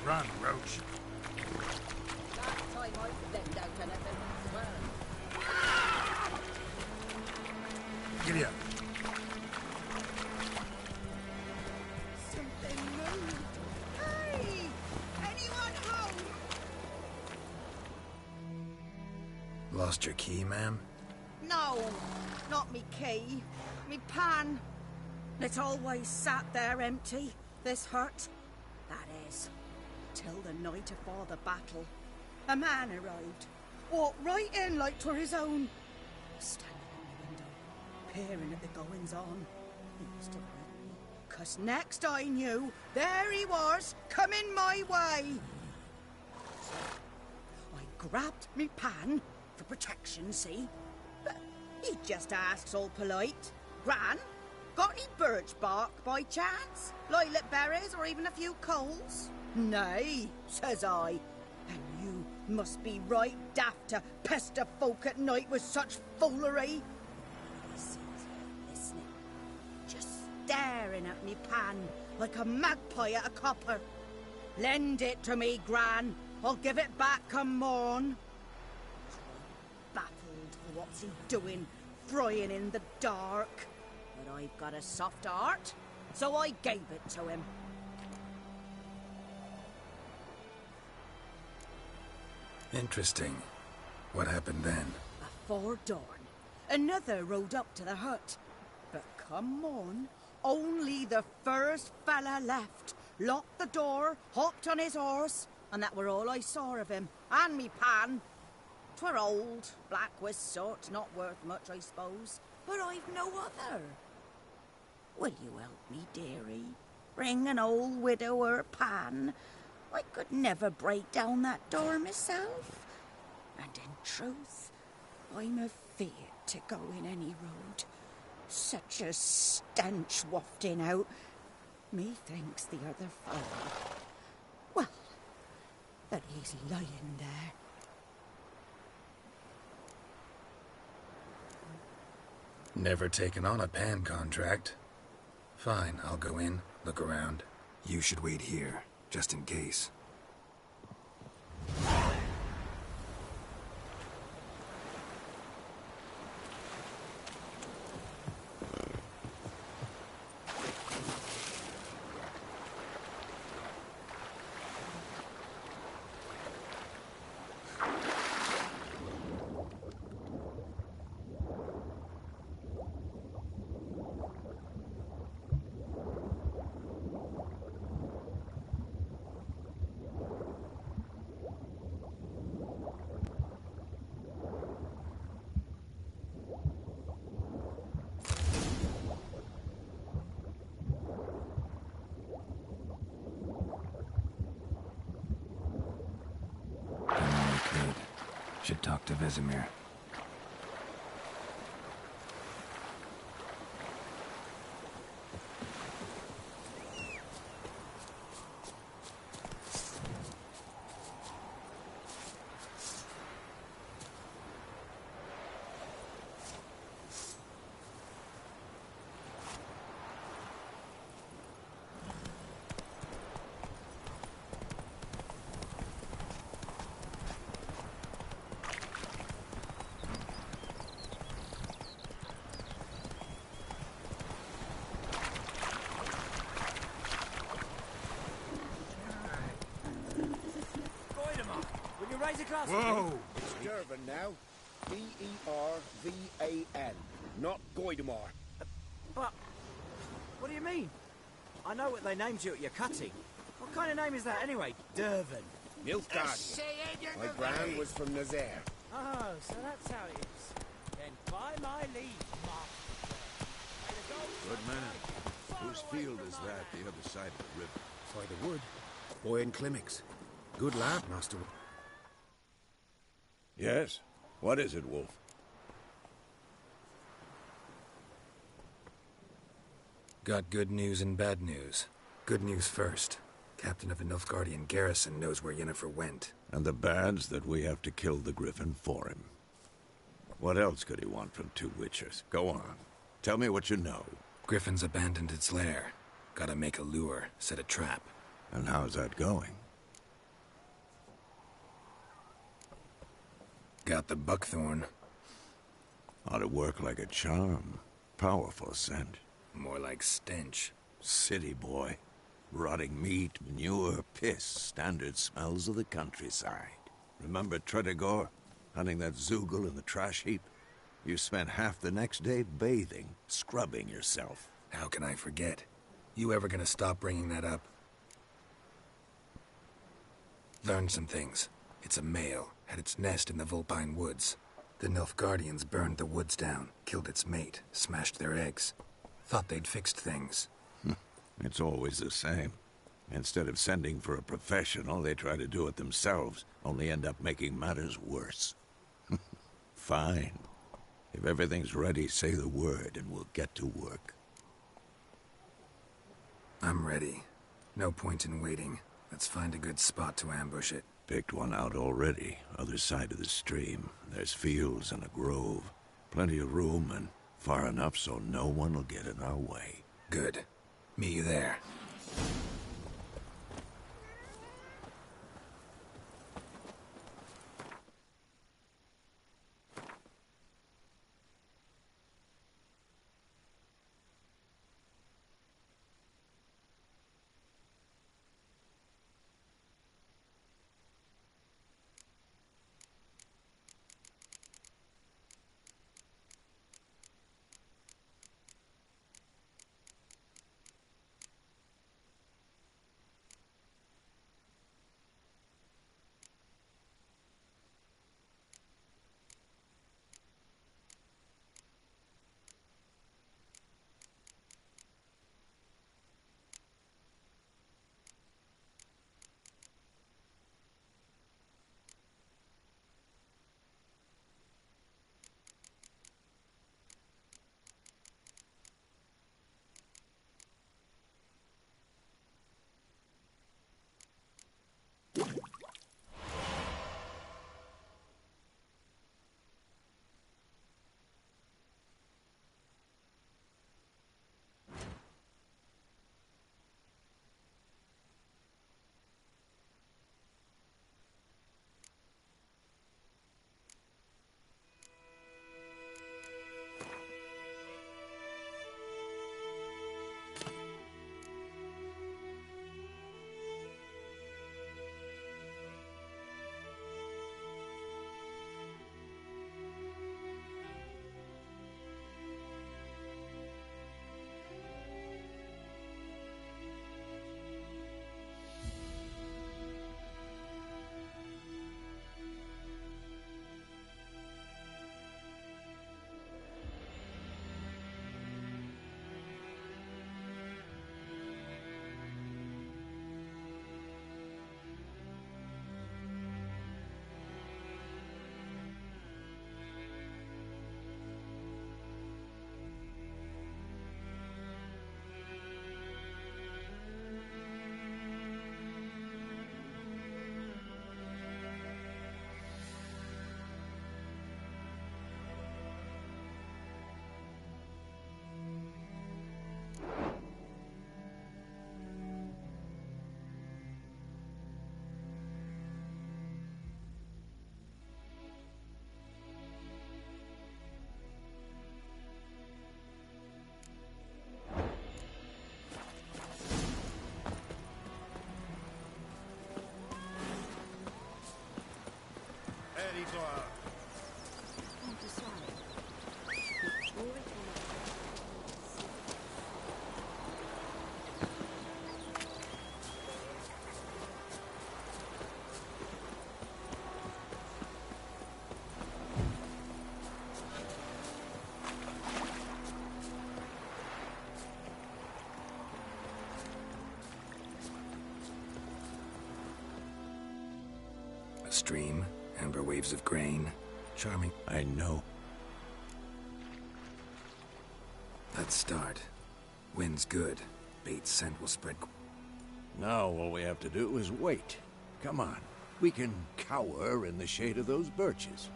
Run, Roach. Last time I stepped out anything, I swear. Giddy up. Something moved. Hey! Anyone home? Lost your key, ma'am? No, not me key. Me pan. It always sat there empty, this hut. That is, till the night afore the battle. A man arrived, walked right in like 'twere his own. Standing in the window, peering at the goings-on. He must have read me, 'cause next I knew, there he was, coming my way. So, I grabbed me pan, for protection, see? But he just asks all polite, Gran, got any birch bark by chance? Lilac berries or even a few coals? Nay, says I. And you must be right daft to pester folk at night with such foolery. He sits listening, just staring at me pan like a magpie at a copper. Lend it to me, Gran, I'll give it back come morn. Baffled for what's he doing, frying in the dark. But I've got a soft heart, so I gave it to him. Interesting. What hafpened then? Afore dawn, another rode up to the hut. But come on, only the first fella left. Locked the door, hopped on his horse, and that were all I saw of him. And me pan. 'Twere old, black with soot, not worth much, I suppose. But I've no other. Will you help me, dearie? Bring an old widower pan. I could never break down that door myself. And in truth, I'm afeard to go in any road. Such a stench wafting out. Methinks the other fellow. Well, that he's lying there. Never taken on a pan contract. Fine, I'll go in, look around. You should wait here, just in case. Should talk to Vesemir. Whoa! It's Dervan now. D-E-R-V-A-N, not Goidemar. But, what do you mean? I know what they named you at your cutting. What kind of name is that anyway? Dervan. Nilfgaard. My brand was from Nazaire. Oh, so that's how it is. Then by my leave, Good man. Whose field is that, the other side of the river? By the wood. Boy in Climmix. Good lad, Master. Yes? What is it, Wolf? Got good news and bad news. Good news first. Captain of the Nilfgaardian garrison knows where Yennefer went. And the bad's that we have to kill the Griffin for him. What else could he want from two witchers? Go on. Tell me what you know. Griffin's abandoned its lair. Gotta make a lure, set a trap. And how's that going? Got the buckthorn. Ought to work like a charm. Powerful scent. More like stench. City boy. Rotting meat, manure, piss. Standard smells of the countryside. Remember Tredegor? Hunting that Zoogle in the trash heap? You spent half the next day bathing, scrubbing yourself. How can I forget? You ever gonna stop bringing that up? Learned some things. It's a male. Had its nest in the Vulpine Woods. The Nilfgaardians burned the woods down, killed its mate, smashed their eggs. Thought they'd fixed things. It's always the same. Instead of sending for a professional, they try to do it themselves, only end up making matters worse. Fine. If everything's ready, say the word and we'll get to work. I'm ready. No point in waiting. Let's find a good spot to ambush it. Picked one out already, other side of the stream. There's fields and a grove. Plenty of room and far enough so no one will get in our way. Good. Meet you there. A stream, amber waves of grain, charming. I know. Let's start. Wind's good. Bait's scent will spread. Now all we have to do is wait. Come on. We can cower in the shade of those birches.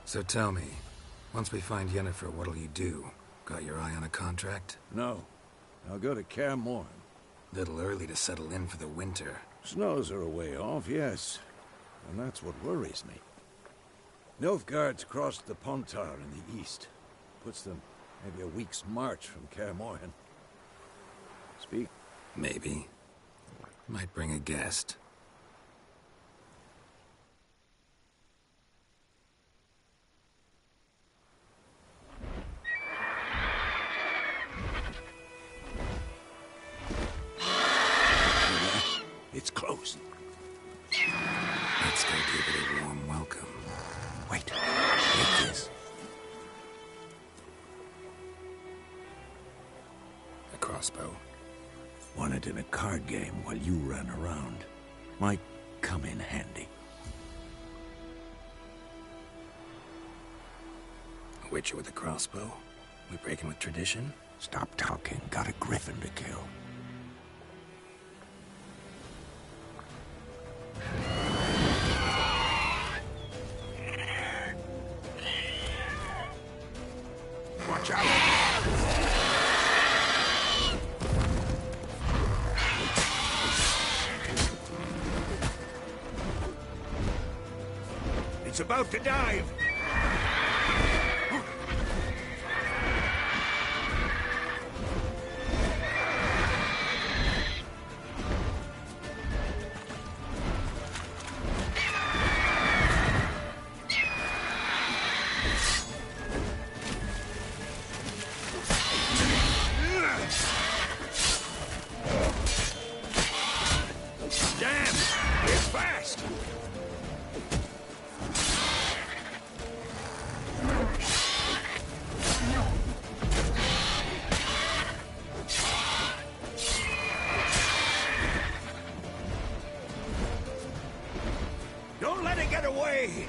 So tell me, once we find Yennefer, what'll you do? Got your eye on a contract? No. I'll go to Kaer Morhen. Little early to settle in for the winter. Snows are a way off, yes. And that's what worries me. Nilfgaard's crossed the Pontar in the east. Puts them maybe a week's march from Kaer Morhen. Speak. Maybe. Might bring a guest. It's close. Let's go give it a warm welcome. Wait. Take this. A crossbow. Won it in a card game while you ran around. Might come in handy. A witcher with a crossbow? We breaking with tradition? Stop talking. Got a griffin to kill. Watch out! It's about to dive! Don't let it get away!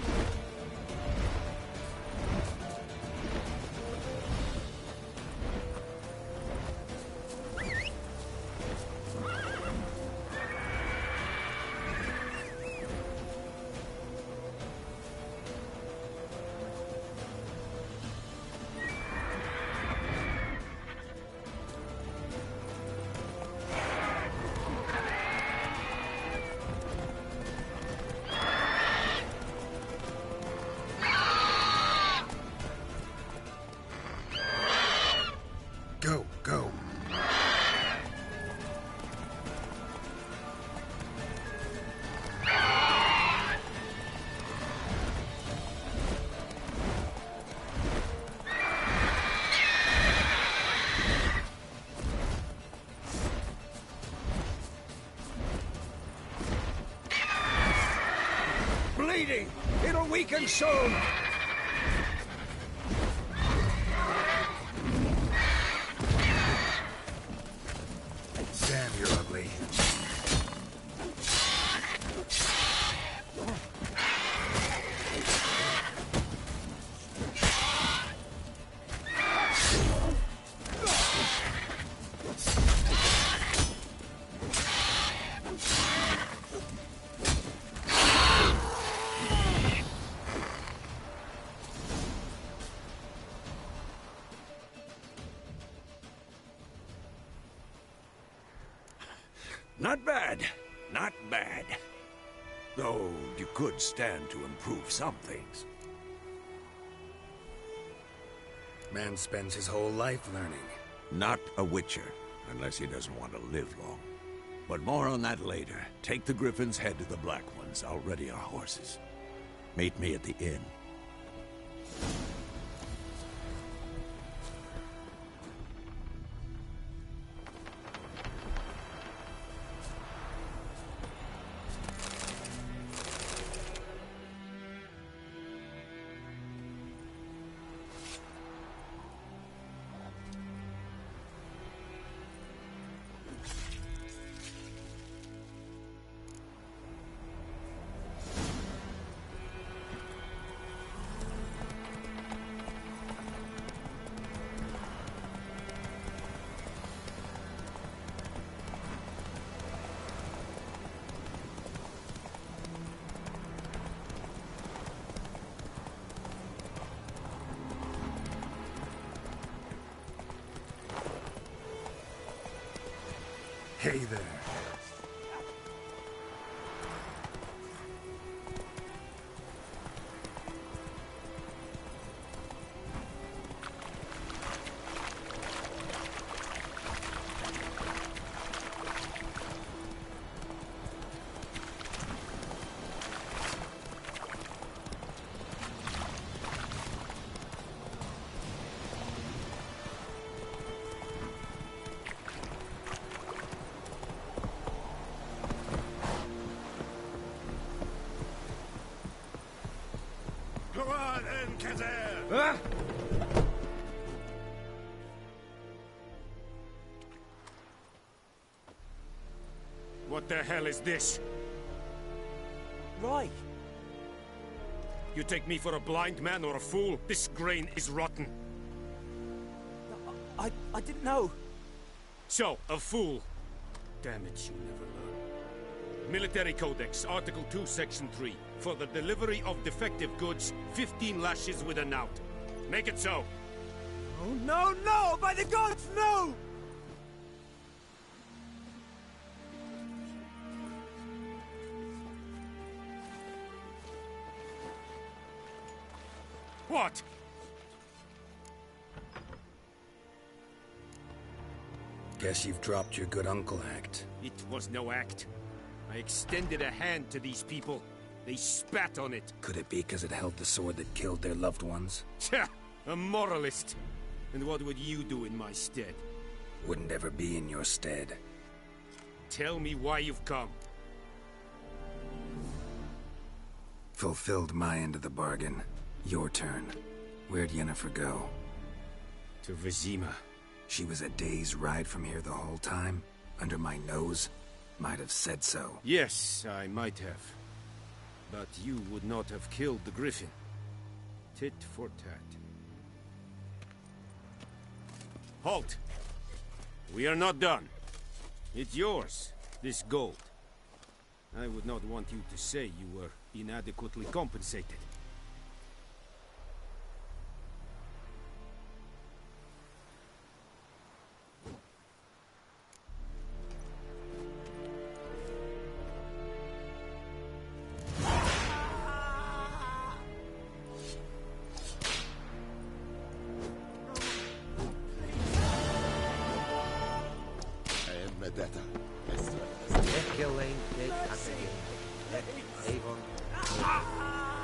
Go, go. Bleeding! It'll weaken soon! Damn, you're ugly. Not bad. Not bad. Though you could stand to improve some things. Man spends his whole life learning. Not a witcher, unless he doesn't want to live long. But more on that later. Take the Griffin's head to the Black Ones. I'll ready our horses. Meet me at the inn. Hey there. What the hell is this? Right. You take me for a blind man or a fool? This grain is rotten. I didn't know. So, a fool. Damn it, you never learn. Military Codex, Article 2, Section 3. For the delivery of defective goods, 15 lashes with a knout. Make it so. Oh, no, no! By the gods, no! What? Guess you've dropped your good uncle act. It was no act. I extended a hand to these people. They spat on it. Could it be because it held the sword that killed their loved ones? Tja, a moralist. And what would you do in my stead? Wouldn't ever be in your stead. Tell me why you've come. Fulfilled my end of the bargain. Your turn. Where'd Yennefer go? To Vizima. She was a day's ride from here the whole time? Under my nose? Might have said so. Yes, I might have. But you would not have killed the Griffin. Tit for tat. Halt! We are not done. It's yours, this gold. I would not want you to say you were inadequately compensated.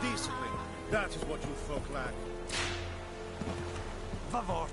Discipline. That is what you folk lack. Vavort.